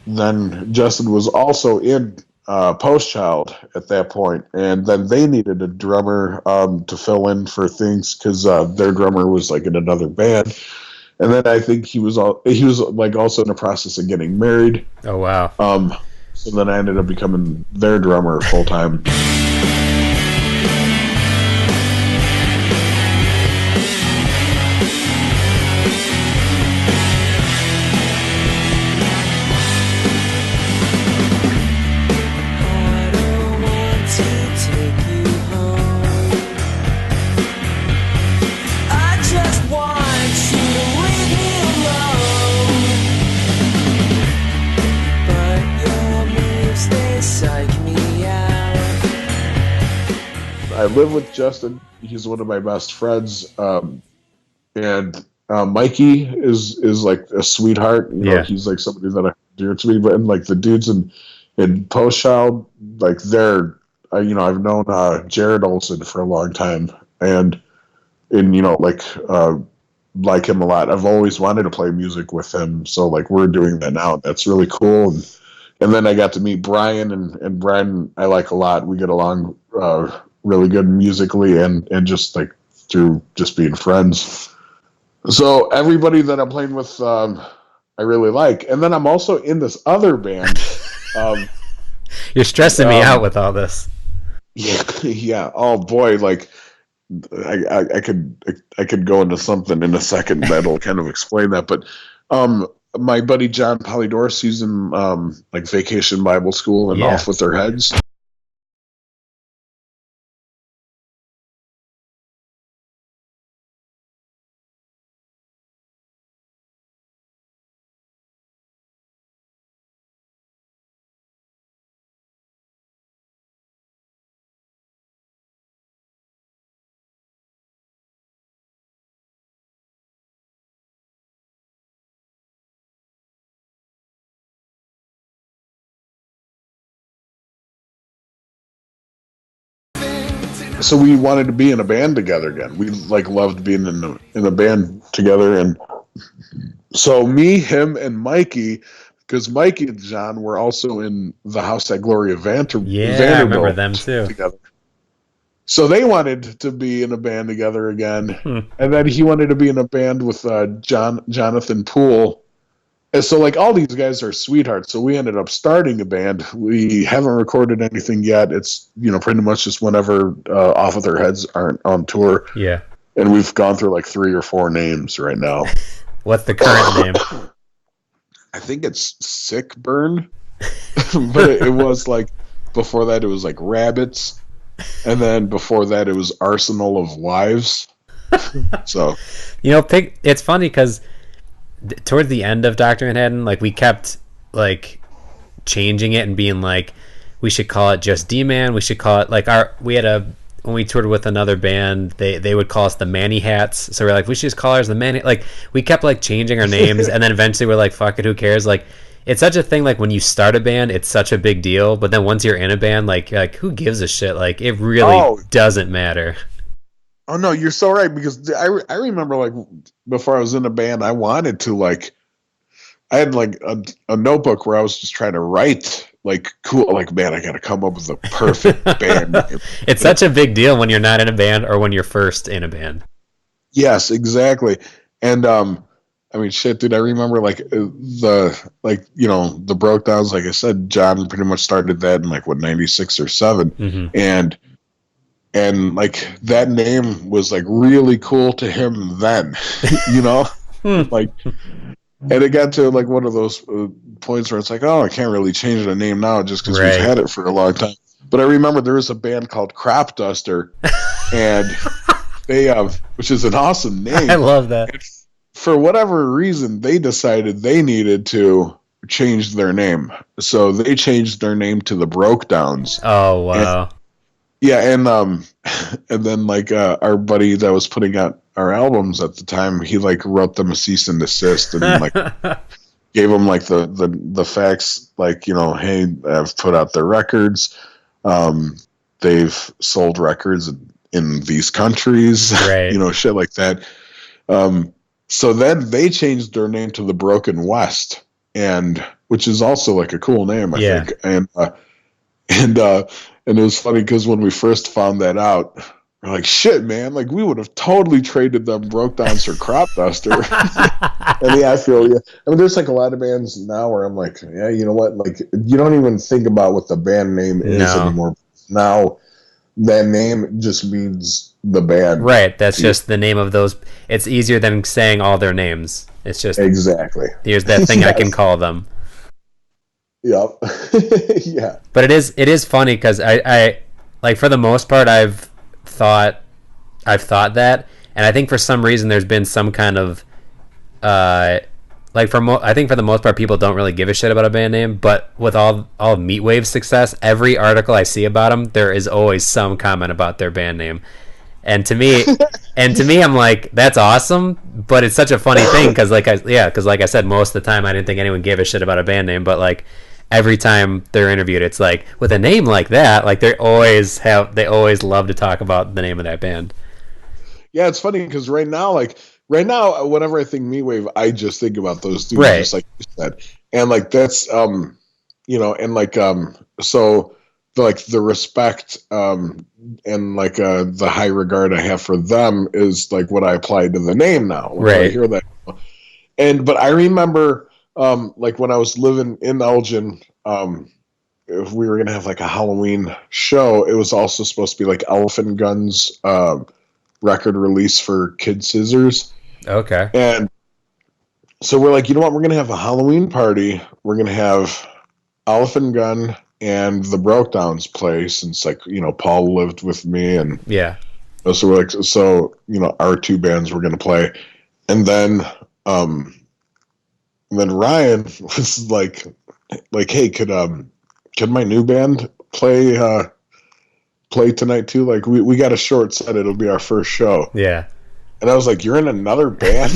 then Justin was also in Post Child at that point, and then they needed a drummer to fill in for things because their drummer was like in another band. And then I think he was like also in the process of getting married. Oh wow! So then I ended up becoming their drummer full time. I live with Justin. He's one of my best friends, and Mikey is like a sweetheart. He's like somebody that I dear to me. But and like the dudes in And Post Child, like they're, I've known Jared Olson for a long time, and like him a lot. I've always wanted to play music with him, so like we're doing that now. That's really cool. And then I got to meet Brian, and Brian I like a lot. We get along really good musically, and just like through just being friends. So everybody that I'm playing with, I really like. And then I'm also in this other band. You're stressing me out with all this. Yeah, yeah. Oh boy, like I could go into something in a second that'll kind of explain that. But my buddy John Polydorus, he's in like Vacation Bible School and Off With Their Heads. So we wanted to be in a band together again. We like loved being in a band together, and so me, him, and Mikey, because Mikey and John were also in the House at Gloria Vanderbilt. Yeah, I remember them too. Together. So they wanted to be in a band together again, and then he wanted to be in a band with Jonathan Poole. And so, like, all these guys are sweethearts. So we ended up starting a band. We haven't recorded anything yet. It's, pretty much just whenever Off With Their Heads aren't on tour. Yeah. And we've gone through like 3 or 4 names right now. What's the current name? I think it's Sick Burn. But it was like, before that it was like Rabbits. And then before that it was Arsenal of Wives. So. It's funny because towards the end of Dr. Manhattan, like we kept like changing it and being like, we should call it just D-Man. We should call it like when we toured with another band, they would call us the Manny Hats. So we're like, we should just call ours the Manny. Like we kept like changing our names, and then eventually we're like, fuck it, who cares? Like it's such a thing. Like when you start a band, it's such a big deal. But then once you're in a band, like who gives a shit? Like it really doesn't matter. Oh no, you're so right, because I remember like before I was in a band, I wanted to like, I had like a notebook where I was just trying to write like cool, like man, I got to come up with a perfect band name. It's such a big deal when you're not in a band or when you're first in a band. Yes, exactly. And I mean, shit, dude, I remember like the Brokedowns. Like I said, John pretty much started that in like 96 or 7, mm-hmm. And like that name was like really cool to him then, like, and it got to like one of those points where it's like, oh, I can't really change the name now just because we've had it for a long time. But I remember there was a band called Crop Duster, and they which is an awesome name. I love that. And for whatever reason, they decided they needed to change their name, so they changed their name to the Brokedowns. Oh wow. And then like our buddy that was putting out our albums at the time, he like wrote them a cease and desist, and like gave them like the facts, like, hey, I've put out their records, they've sold records in these countries, right. Shit like that. So then they changed their name to the Broken West, and which is also like a cool name, I think. And it was funny because when we first found that out, we're like, shit, man, like we would have totally traded them Brokedowns for Crop Duster. And I feel, I mean, there's like a lot of bands now where I'm like, yeah, you know what? Like, you don't even think about what the band name is anymore. Now, that name just means the band. Right. That's just the name of those. It's easier than saying all their names. It's just. Exactly. Here's that thing I can call them. Yep. Yeah. But it is funny because I like, for the most part I've thought that, and I think for some reason there's been some kind of I think for the most part people don't really give a shit about a band name, but with all Meatwave's success, every article I see about them, there is always some comment about their band name. And to me, I'm like, that's awesome, but it's such a funny thing because like I said, most of the time I didn't think anyone gave a shit about a band name, but like every time they're interviewed, it's like with a name like that, like they always love to talk about the name of that band. Yeah, it's funny because right now, whenever I think Meatwave, I just think about those dudes, Right. just like you said, and like that's and like so like the respect and like the high regard I have for them is like what I apply to the name now. Whenever I hear that, but I remember like when I was living in Elgin, if we were gonna have like a Halloween show, it was also supposed to be like Elephant Guns record release for Kid Scissors. Okay. And so we're like, you know what? We're going to have a Halloween party. We're going to have Elephant Gun and the Brokedowns play, since like, Paul lived with me, and yeah. So we're like, our two bands were going to play. And then Ryan was like, hey, could my new band play tonight too? Like we got a short set. It'll be our first show. Yeah. And I was like, you're in another band?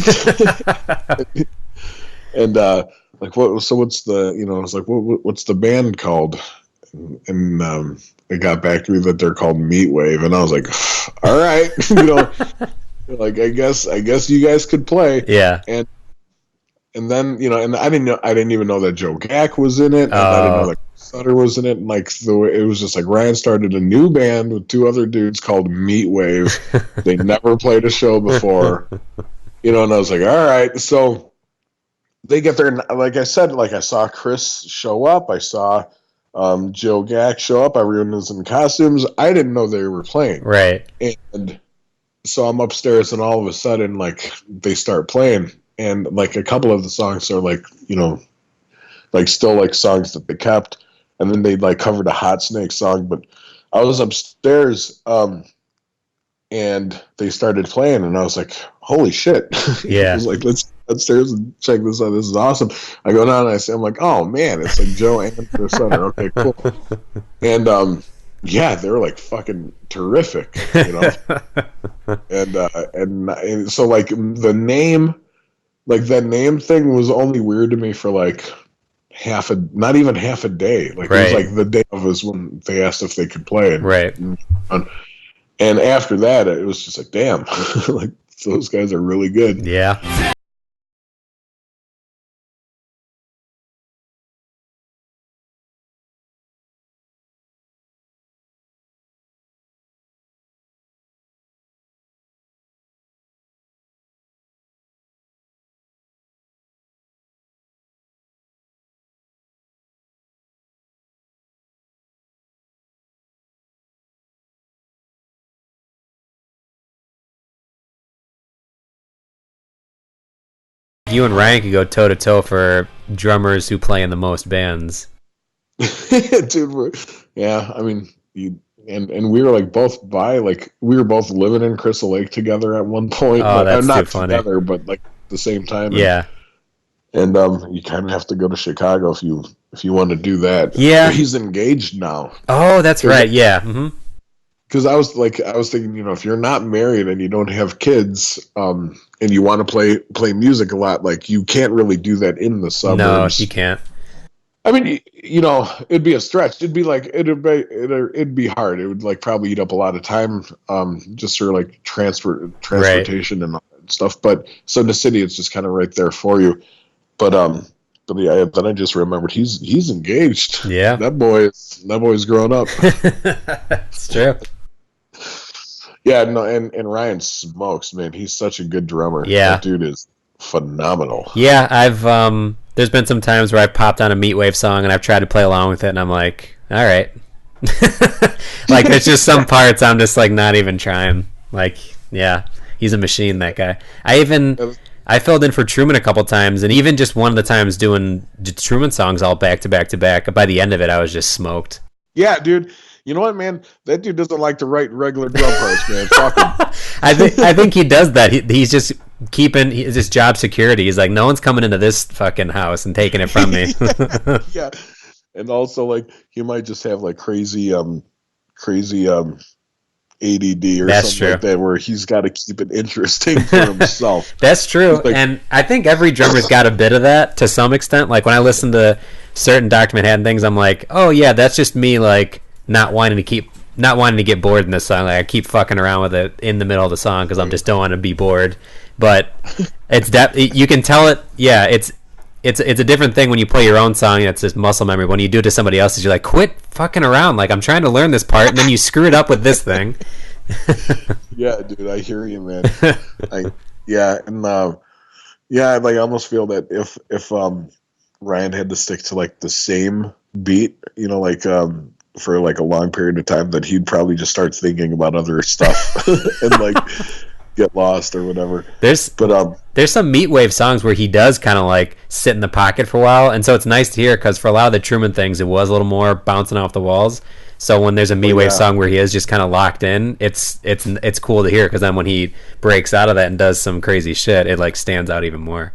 And like, what? So what's the? I was like, what's the band called? And they got back to me that they're called Meatwave, and I was like, all right, like I guess you guys could play. Yeah. And then and I didn't even know that Joe Gack was in it, and I didn't know that Sutter was in it, and like it was just like Ryan started a new band with two other dudes called Meatwave. They never played a show before, and I was like, all right. So they get there, and like I said, like I saw Chris show up, I saw Joe Gack show up. Everyone was in costumes. I didn't know they were playing. Right. And so I'm upstairs, and all of a sudden, like they start playing, and like a couple of the songs are like like still like songs that they kept. And then they like covered a Hot Snake song, but I was upstairs, and they started playing, and I was like, "Holy shit!" Yeah. I was like, "Let's upstairs and check this out. This is awesome." I go down and I'm like, "Oh man, it's like Joe and Chris Sutter." Okay, cool. And yeah, they were like fucking terrific, and so like the name, like that name thing was only weird to me for like not even half a day. Like it was like the day of was when they asked if they could play. And after that, it was just like, damn, like those guys are really good. Yeah. You and Ryan could go toe to toe for drummers who play in the most bands. Dude, yeah, I mean, and we were like we were both living in Crystal Lake together at one point. Oh, that's not too funny. Together, but like at the same time. Yeah. And you kind of have to go to Chicago if you want to do that. Yeah. He's engaged now. Oh, that's right. Yeah. Mm-hmm. Because I was thinking, if you're not married and you don't have kids, and you want to play music a lot, like you can't really do that in the suburbs. No, you can't. I mean, it'd be a stretch. It'd be like it'd be hard. It would like probably eat up a lot of time, just for like transportation and all that stuff. But so in the city, it's just kind of right there for you. But yeah, then I just remembered he's engaged. Yeah, that boy's grown up. It's true. Yeah, no, and Ryan smokes, man. He's such a good drummer. Yeah, that dude is phenomenal. Yeah, I've there's been some times where I've popped on a Meatwave song and I've tried to play along with it, and I'm like, all right. Like there's just some parts I'm just like not even trying. Like, yeah, he's a machine, that guy. I filled in for Truman a couple times, and even just one of the times doing Truman songs all back to back to back. By the end of it, I was just smoked. Yeah, dude. You know what, man? That dude doesn't like to write regular drum parts, man. Fuck him. I think he does that. He's just keeping his job security. He's like, no one's coming into this fucking house and taking it from me. Yeah. And also, like, he might just have like crazy ADD or That's something true. like that, where he's got to keep it interesting for himself. That's true. Like, And I think every drummer's got a bit of that to some extent. Like when I listen to certain Dr. Manhattan things, I'm like, oh yeah, that's just me like not wanting to get bored in this song. Like I keep fucking around with it in the middle of the song because I'm just don't want to be bored. But it's you can tell it. Yeah, it's a different thing when you play your own song and it's just muscle memory. When you do it to somebody else's, you're like, quit fucking around. Like I'm trying to learn this part, and then you screw it up with this thing. yeah, dude, I hear you, man. Yeah, and yeah, like I almost feel that if Ryan had to stick to like the same beat, you know, like for like a long period of time, that he'd probably just start thinking about other stuff and like get lost or whatever. There's some Meatwave songs where he does kind of like sit in the pocket for a while, and so it's nice to hear because for a lot of the Truman things, it was a little more bouncing off the walls. So when there's a Meatwave song where he is just kind of locked in, it's cool to hear because then when he breaks out of that and does some crazy shit, it like stands out even more.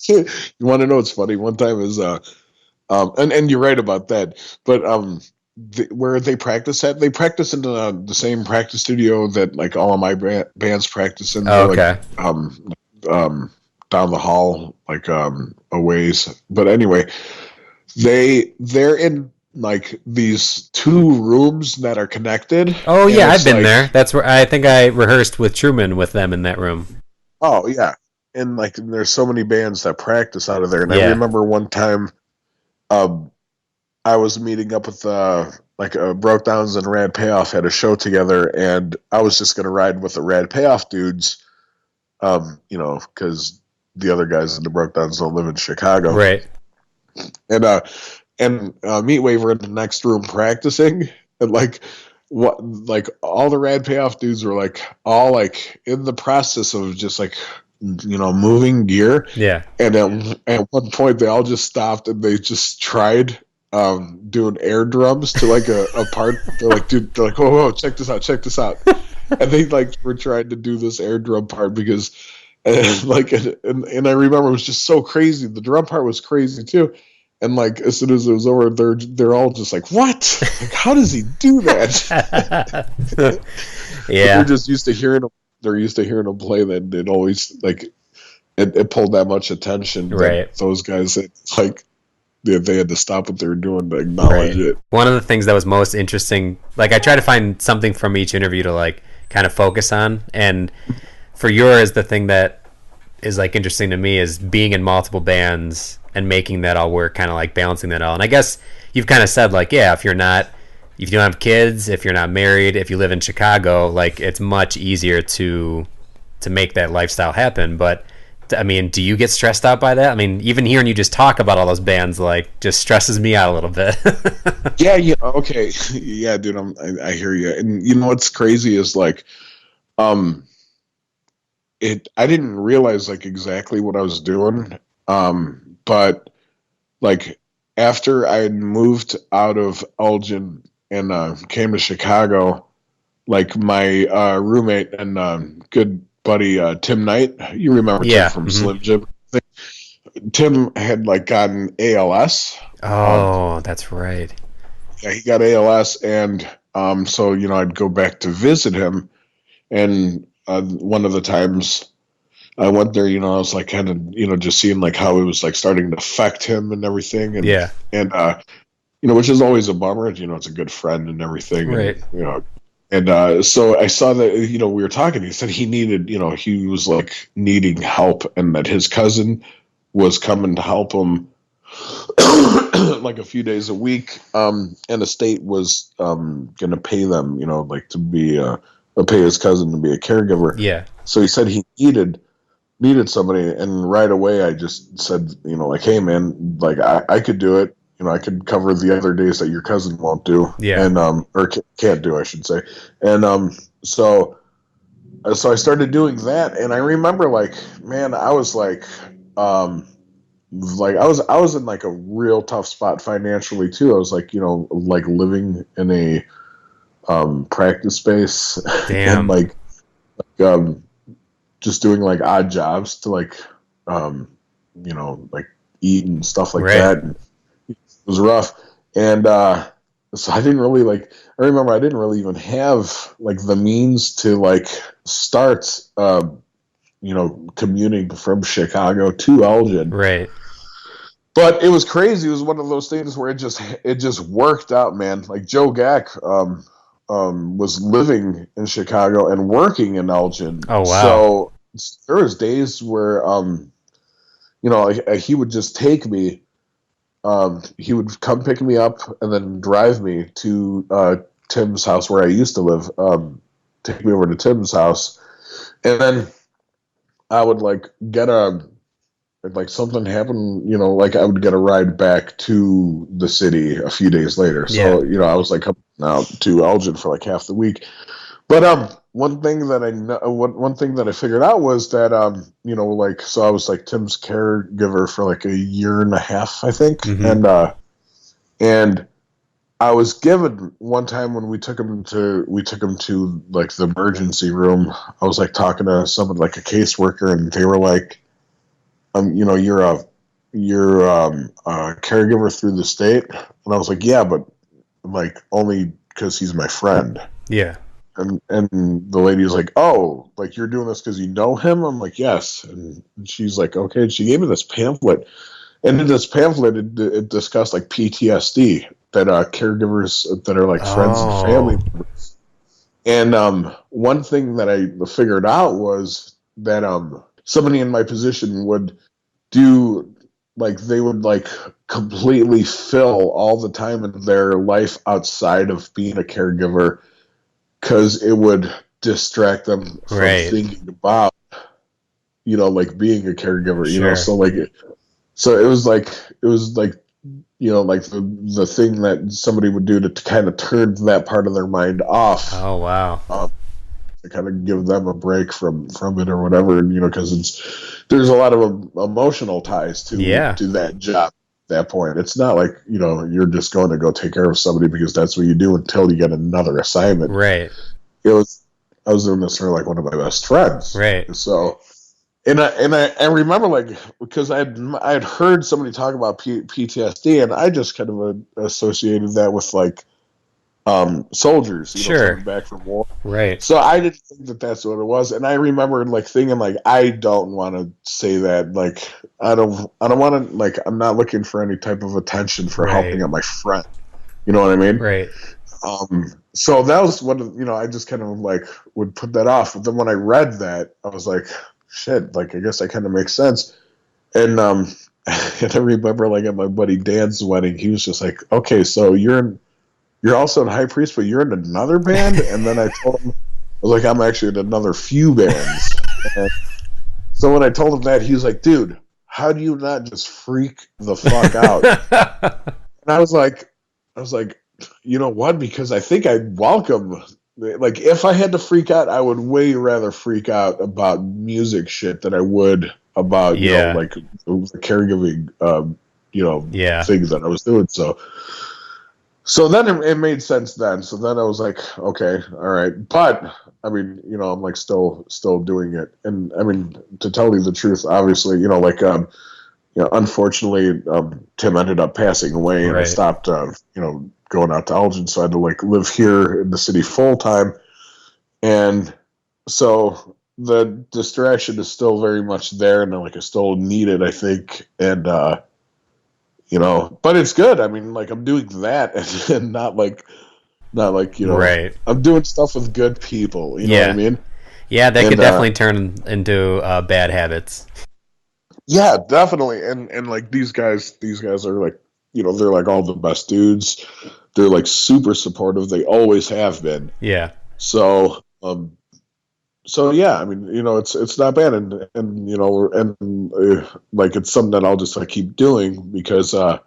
You want to know what's funny? One time is and you're right about that, but where they practice at, they practice in the same practice studio that like all of my bands practice in. Oh, okay. Like, down the hall, like a ways. But anyway, they're in like these two rooms that are connected. Oh yeah, I've been there. That's where I think I rehearsed with Truman with them in that room. Oh yeah, and like there's so many bands that practice out of there. And I remember one time, I was meeting up with like Brokedowns and Rad Payoff had a show together, and I was just gonna ride with the Rad Payoff dudes, you know, because the other guys in the Brokedowns don't live in Chicago, right? And Meatwave were in the next room practicing, and like all the Rad Payoff dudes were like all like in the process of just like, you know, moving gear. Yeah. And at one point they all just stopped and they just tried doing air drums to like a part. They're like, dude, they're like, whoa, check this out. And they like were trying to do this air drum part because like and I remember it was just so crazy. The drum part was crazy too. And like as soon as it was over, they're all just like, "What? Like, how does he do that?" Yeah, they're just used to hearing him. They're used to hearing him play. That it always like it pulled that much attention. Right. Those guys, like they had to stop what they were doing to acknowledge it. One of the things that was most interesting, like I try to find something from each interview to like kind of focus on, and for yours, the thing that is like interesting to me is being in multiple bands and making that all work, kind of like balancing that all. And I guess you've kind of said like, yeah, if you don't have kids, if you're not married, if you live in Chicago, like it's much easier to make that lifestyle happen. But I mean, do you get stressed out by that? I mean, even hearing you just talk about all those bands, like just stresses me out a little bit. Yeah. Okay. Yeah, dude, I hear you. And you know, what's crazy is like, I didn't realize like exactly what I was doing. But like after I had moved out of Elgin and came to Chicago, like my roommate and good buddy Tim Knight, you remember Tim from Slim Jim? Tim had like gotten ALS. Oh, that's right. Yeah, he got ALS, and so you know I'd go back to visit him, and one of the times I went there, you know, I was like kind of, you know, just seeing like how it was like starting to affect him and everything. And, you know, which is always a bummer. You know, it's a good friend and everything. Right. And, you know, and so I saw that, you know, we were talking. He said he needed, you know, he was like needing help and that his cousin was coming to help him like a few days a week. And the state was going to pay them, you know, like to be, pay his cousin to be a caregiver. Yeah. So he said he needed somebody, and right away I just said, you know, like, hey man, like I could do it, you know, I could cover the other days that your cousin won't do, and or can't do, I should say, and so I started doing that, and I remember like, man, I was like I was in like a real tough spot financially too. I was like, you know, like living in a practice space. Damn. And like just doing like odd jobs to like you know, like eat and stuff like that. And it was rough. And so I didn't really like. I remember I didn't really even have like the means to like start, commuting from Chicago to Elgin. Right. But it was crazy. It was one of those things where it just worked out, man. Like Joe Gack was living in Chicago and working in Elgin. Oh, wow. So there was days where he would just take me. He would come pick me up and then drive me to Tim's house where I used to live. Take me over to Tim's house, and then I would like get a like something happened, like I would get a ride back to the city a few days later. So, I was like coming out to Elgin for like half the week. But one thing that one thing that I figured out was that so I was like Tim's caregiver for like a year and a half, I think. Mm-hmm. And I was given one time when we took him to like the emergency room. I was like talking to someone like a caseworker, and they were like, you're a caregiver through the state. And I was like, yeah, but like only because he's my friend. Yeah. And the lady was like, oh, like you're doing this because you know him? I'm like, yes. And she's like, okay. And she gave me this pamphlet. And in this pamphlet, it discussed like PTSD that caregivers that are like friends and family members. And one thing that I figured out was that somebody in my position would do like they would like completely fill all the time in their life outside of being a caregiver because it would distract them from thinking about like being a caregiver. Sure. So it was like like the thing that somebody would do to kind of turn that part of their mind off. Oh, wow. To kind of give them a break from it or whatever, and because there's a lot of emotional ties to that job at that point. It's not like you're just going to go take care of somebody because that's what you do until you get another assignment. Right. I was doing this for like one of my best friends. Right. So and I remember like because I had heard somebody talk about PTSD, and I just kind of associated that with like soldiers, coming back from war. Right. So I didn't think that that's what it was, and I remember like thinking like I don't want to say that. Like I don't want to like I'm not looking for any type of attention for helping out my friend. You know what I mean? Right. So that was what I just kind of like would put that off. But then when I read that, I was like, shit. Like I guess that kind of makes sense. And and I remember like at my buddy Dan's wedding, he was just like, okay, so you're also in High Priest, but you're in another band? And then I told him, I was like, I'm actually in another few bands. And so when I told him that, he was like, dude, how do you not just freak the fuck out? And I was like, you know what? Because I think I'd welcome, like, if I had to freak out, I would way rather freak out about music shit than I would about, like the caregiving, things that I was doing. So then it made sense then. So then I was like, okay, all right. But I mean, I'm like still doing it. And I mean, to tell you the truth, obviously, unfortunately, Tim ended up passing away, and I stopped, going out to Elgin. So I had to like live here in the city full time. And so the distraction is still very much there, and like I still need it, I think. And, but it's good. I mean, like I'm doing that and not like, I'm doing stuff with good people. You know what I mean? Yeah, that could definitely turn into bad habits. Yeah, definitely. And like these guys are like, they're like all the best dudes. They're like super supportive. They always have been. Yeah. So, yeah, I mean, it's not bad, and like it's something that I'll just like keep doing because, I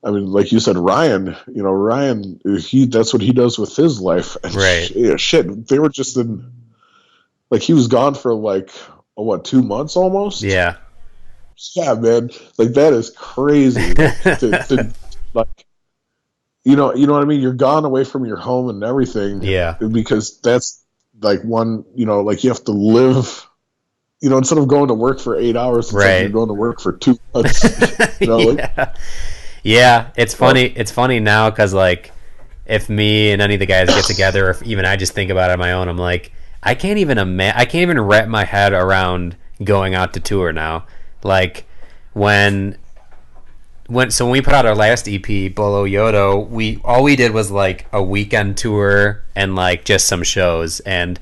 mean, like you said, Ryan, that's what he does with his life. And shit, they were just like he was gone for like 2 months almost. Yeah. Yeah, man, like that is crazy. to like, you know what I mean? You're gone away from your home and everything. Yeah. Because that's like one, like you have to live, instead of going to work for 8 hours, like you're going to work for 2 months. Yeah, it's funny. It's funny now because like if me and any of the guys get together, or if even I just think about it on my own, I'm like, I can't even wrap my head around going out to tour now. Like when we put out our last EP, Bolo Yodo, all we did was like a weekend tour and like just some shows. And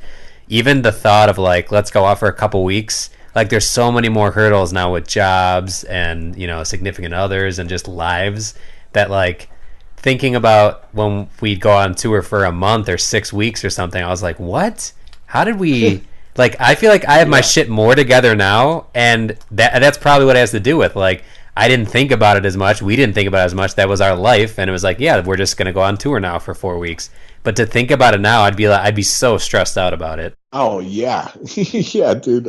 even the thought of like, let's go out for a couple weeks, like there's so many more hurdles now with jobs and, you know, significant others and just lives, that like thinking about when we'd go on tour for a month or 6 weeks or something, I was like, what? How did we like, I feel like I have my shit more together now, and that's probably what it has to do with like, I didn't think about it as much. We didn't think about it as much. That was our life, and it was like, yeah, we're just gonna go on tour now for 4 weeks. But to think about it now, I'd be so stressed out about it. Oh yeah, yeah, dude.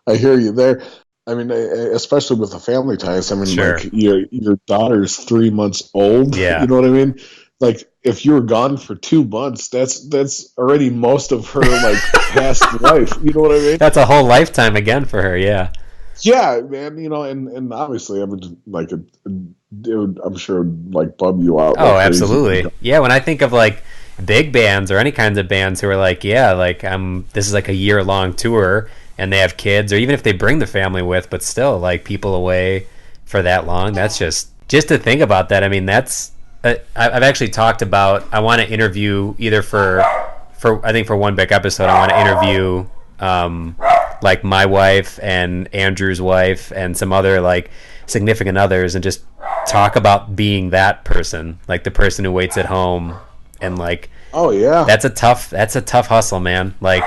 I hear you there. I mean, especially with the family ties. I mean, sure. Like your daughter's 3 months old. Yeah, you know what I mean. Like if you were gone for 2 months, that's already most of her like past life. You know what I mean? That's a whole lifetime again for her. Yeah. Yeah, man, you know, and obviously, I mean, like, I'm sure, like, bum you out. Oh, like absolutely. Yeah, when I think of, like, big bands or any kinds of bands who are like, yeah, like, this is, like, a year-long tour, and they have kids, or even if they bring the family with, but still, like, people away for that long, that's just to think about that, I mean, that's, I've actually talked about, I want to interview, either for I think for one big episode, I want to interview, like my wife and Andrew's wife and some other like significant others, and just talk about being that person, like the person who waits at home, and like, oh yeah, that's a tough hustle, man. Like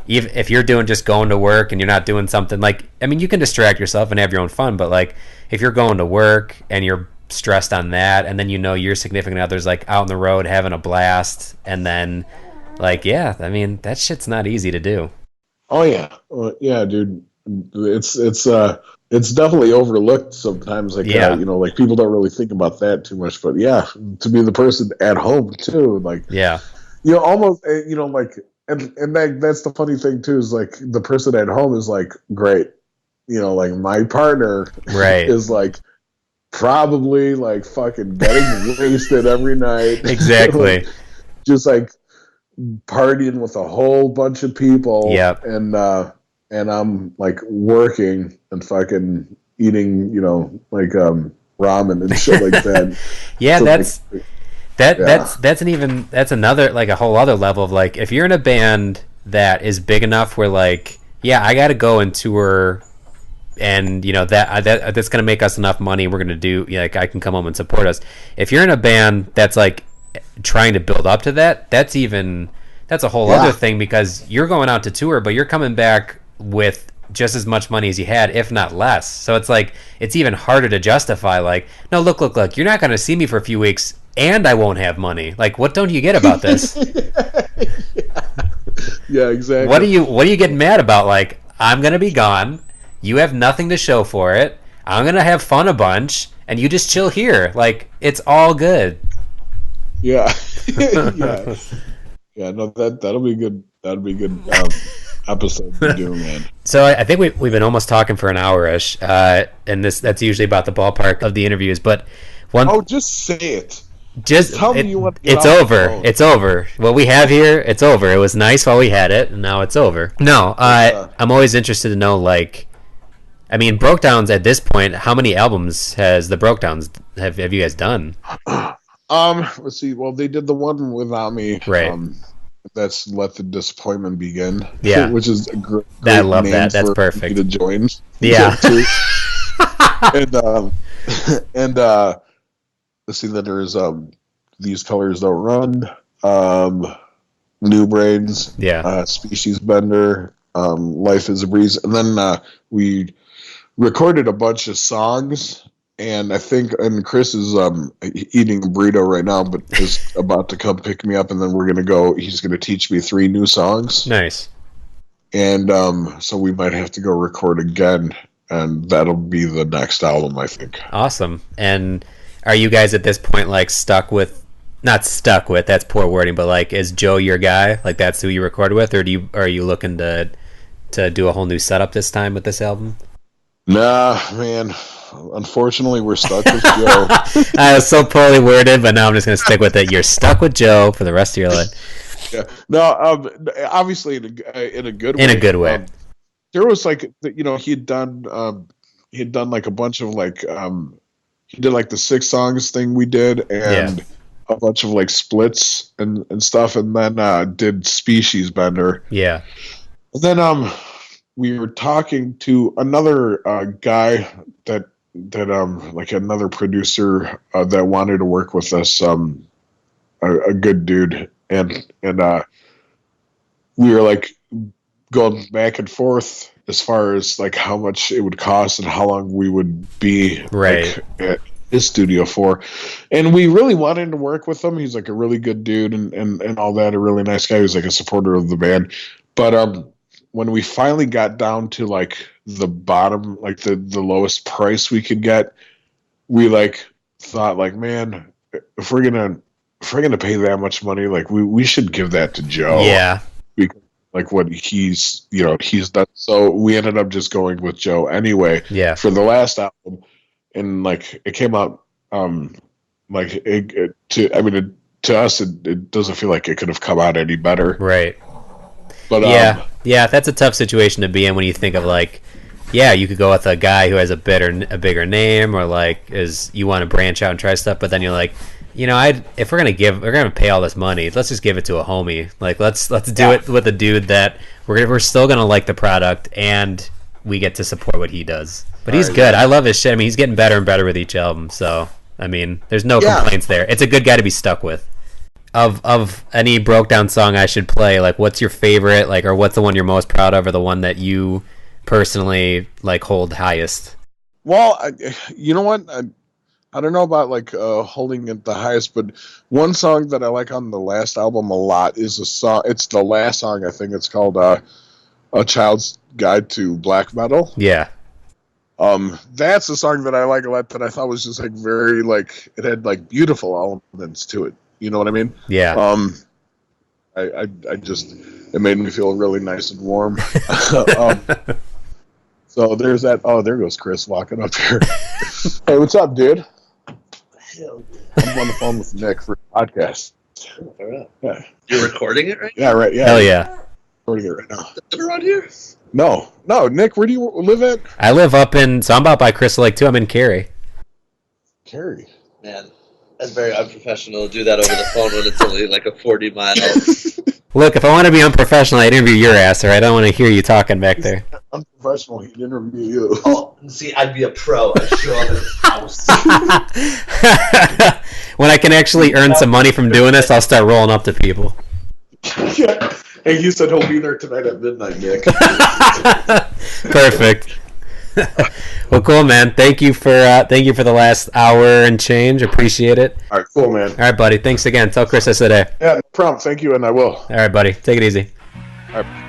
if you're just going to work and you're not doing something, like, I mean, you can distract yourself and have your own fun, but like if you're going to work and you're stressed on that, and then you know your significant other's like out on the road having a blast, and then like, yeah, I mean, that shit's not easy to do. Oh yeah, yeah, dude. It's definitely overlooked sometimes. Like, yeah. You know, like people don't really think about that too much. But yeah, to be the person at home too, like, yeah, you know, almost, you know, like, and that's the funny thing too, is like the person at home is like, great, you know, like my partner, right, is like probably like fucking getting wasted every night, exactly, like, just like partying with a whole bunch of people, yep. and I'm like working and fucking eating, you know, like ramen and shit like that. Yeah, so that's another, like, a whole other level of like, if you're in a band that is big enough where like, yeah, I gotta go and tour, and you know that's gonna make us enough money, we're gonna do, like, I can come home and support us. If you're in a band that's like trying to build up to that, that's a whole other thing, because you're going out to tour, but you're coming back with just as much money as you had, if not less. So it's like, it's even harder to justify, like, no, look, you're not going to see me for a few weeks and I won't have money. Like, what don't you get about this? Yeah, exactly. What are you getting mad about? Like, I'm going to be gone, you have nothing to show for it, I'm going to have fun a bunch, and you just chill here. Like, it's all good. Yeah. Yeah, no, that'll be good. That'll be good episode to do, man. So I think we've been almost talking for an hour-ish, and that's usually about the ballpark of the interviews. But just say it. Just tell me you want. It's over. It's over. What we have here, it's over. It was nice while we had it, and now it's over. No, I'm always interested to know, like, I mean, Brokedowns at this point, how many albums has the Brokedowns have you guys done? Let's see. Well, they did the one without me. Right. That's Let the Disappointment Begin. Yeah. Which is a great I love name that. That's for perfect. Me to join. Yeah. and let's see. Then there's These Colors Don't Run. New Brains. Yeah. Species Bender. Life is a Breeze. And then we recorded a bunch of songs. And I think, and Chris is eating a burrito right now, but is about to come pick me up, and then we're gonna go. He's gonna teach me 3 new songs. Nice. And so we might have to go record again, and that'll be the next album, I think. Awesome. And are you guys at this point like not stuck with? That's poor wording, but like, is Joe your guy? Like, that's who you record with, or are you looking to do a whole new setup this time with this album? Nah, man. unfortunately, we're stuck with Joe. I was so poorly worded, but now I'm just going to stick with it. You're stuck with Joe for the rest of your life. Yeah. No, obviously in a good way. In a good way. There was like, he'd done like a bunch of like, he did like the 6 songs thing we did, and a bunch of like splits and stuff, and then did Species Bender. Yeah. And then we were talking to another guy that like another producer that wanted to work with us, a good dude, and we were like going back and forth as far as like how much it would cost and how long we would be like, at his studio for, and we really wanted to work with him. He's like a really good dude and all that, a really nice guy. He was like a supporter of the band, but when we finally got down to like the bottom, like the lowest price we could get, we like thought like, man, if we're gonna pay that much money, like we should give that to Joe. Yeah. Because like what he's done. So we ended up just going with Joe anyway. Yeah. For the last album, and like it came out, like to us it doesn't feel like it could have come out any better. Right. But yeah, that's a tough situation to be in when you think of like, you could go with a guy who has a bigger name, or like you want to branch out and try stuff, but then you're like, if we're gonna pay all this money, let's just give it to a homie. Like let's do it with a dude that we're still gonna like the product and we get to support what he does. But he's good. I love his shit. I mean, he's getting better and better with each album. So I mean, there's no complaints there. It's a good guy to be stuck with. Of any Brokedown song I should play, like what's your favorite, like, or what's the one you're most proud of, or the one that you personally like hold highest? Well, you know what? I don't know about like holding it the highest, but one song that I like on the last album a lot is a song. It's the last song. I think it's called "A Child's Guide to Black Metal." Yeah. That's a song that I like a lot. That I thought was just like very like it had like beautiful elements to it. You know what I mean? Yeah. I just it made me feel really nice and warm. So there's that. Oh, there goes Chris walking up here. Hey, what's up, dude? I'm on the phone with Nick for a podcast. All right. Yeah. You're recording it right now? Yeah, right. Yeah. Hell yeah. Recording it right now. Live around here? No, Nick, where do you live at? I live up in, so I'm out by Crystal Lake too. I'm in Cary. Cary. Man, that's very unprofessional to do that over the phone when it's only like a 40-mile. Look, if I want to be unprofessional, I'd interview your ass, or I don't want to hear you talking back there. Unprofessional, he'd interview you. Oh, see, I'd be a pro. I'd show up at his house. When I can actually earn some money from doing this, I'll start rolling up to people. Yeah. Hey, he said he'll be there tonight at midnight, Nick. Perfect. Well, cool, man. Thank you for the last hour and change. Appreciate it. All right, cool, man. All right, buddy. Thanks again. Tell Chris I said hey. Yeah, no problem. Thank you, and I will. All right, buddy. Take it easy. All right.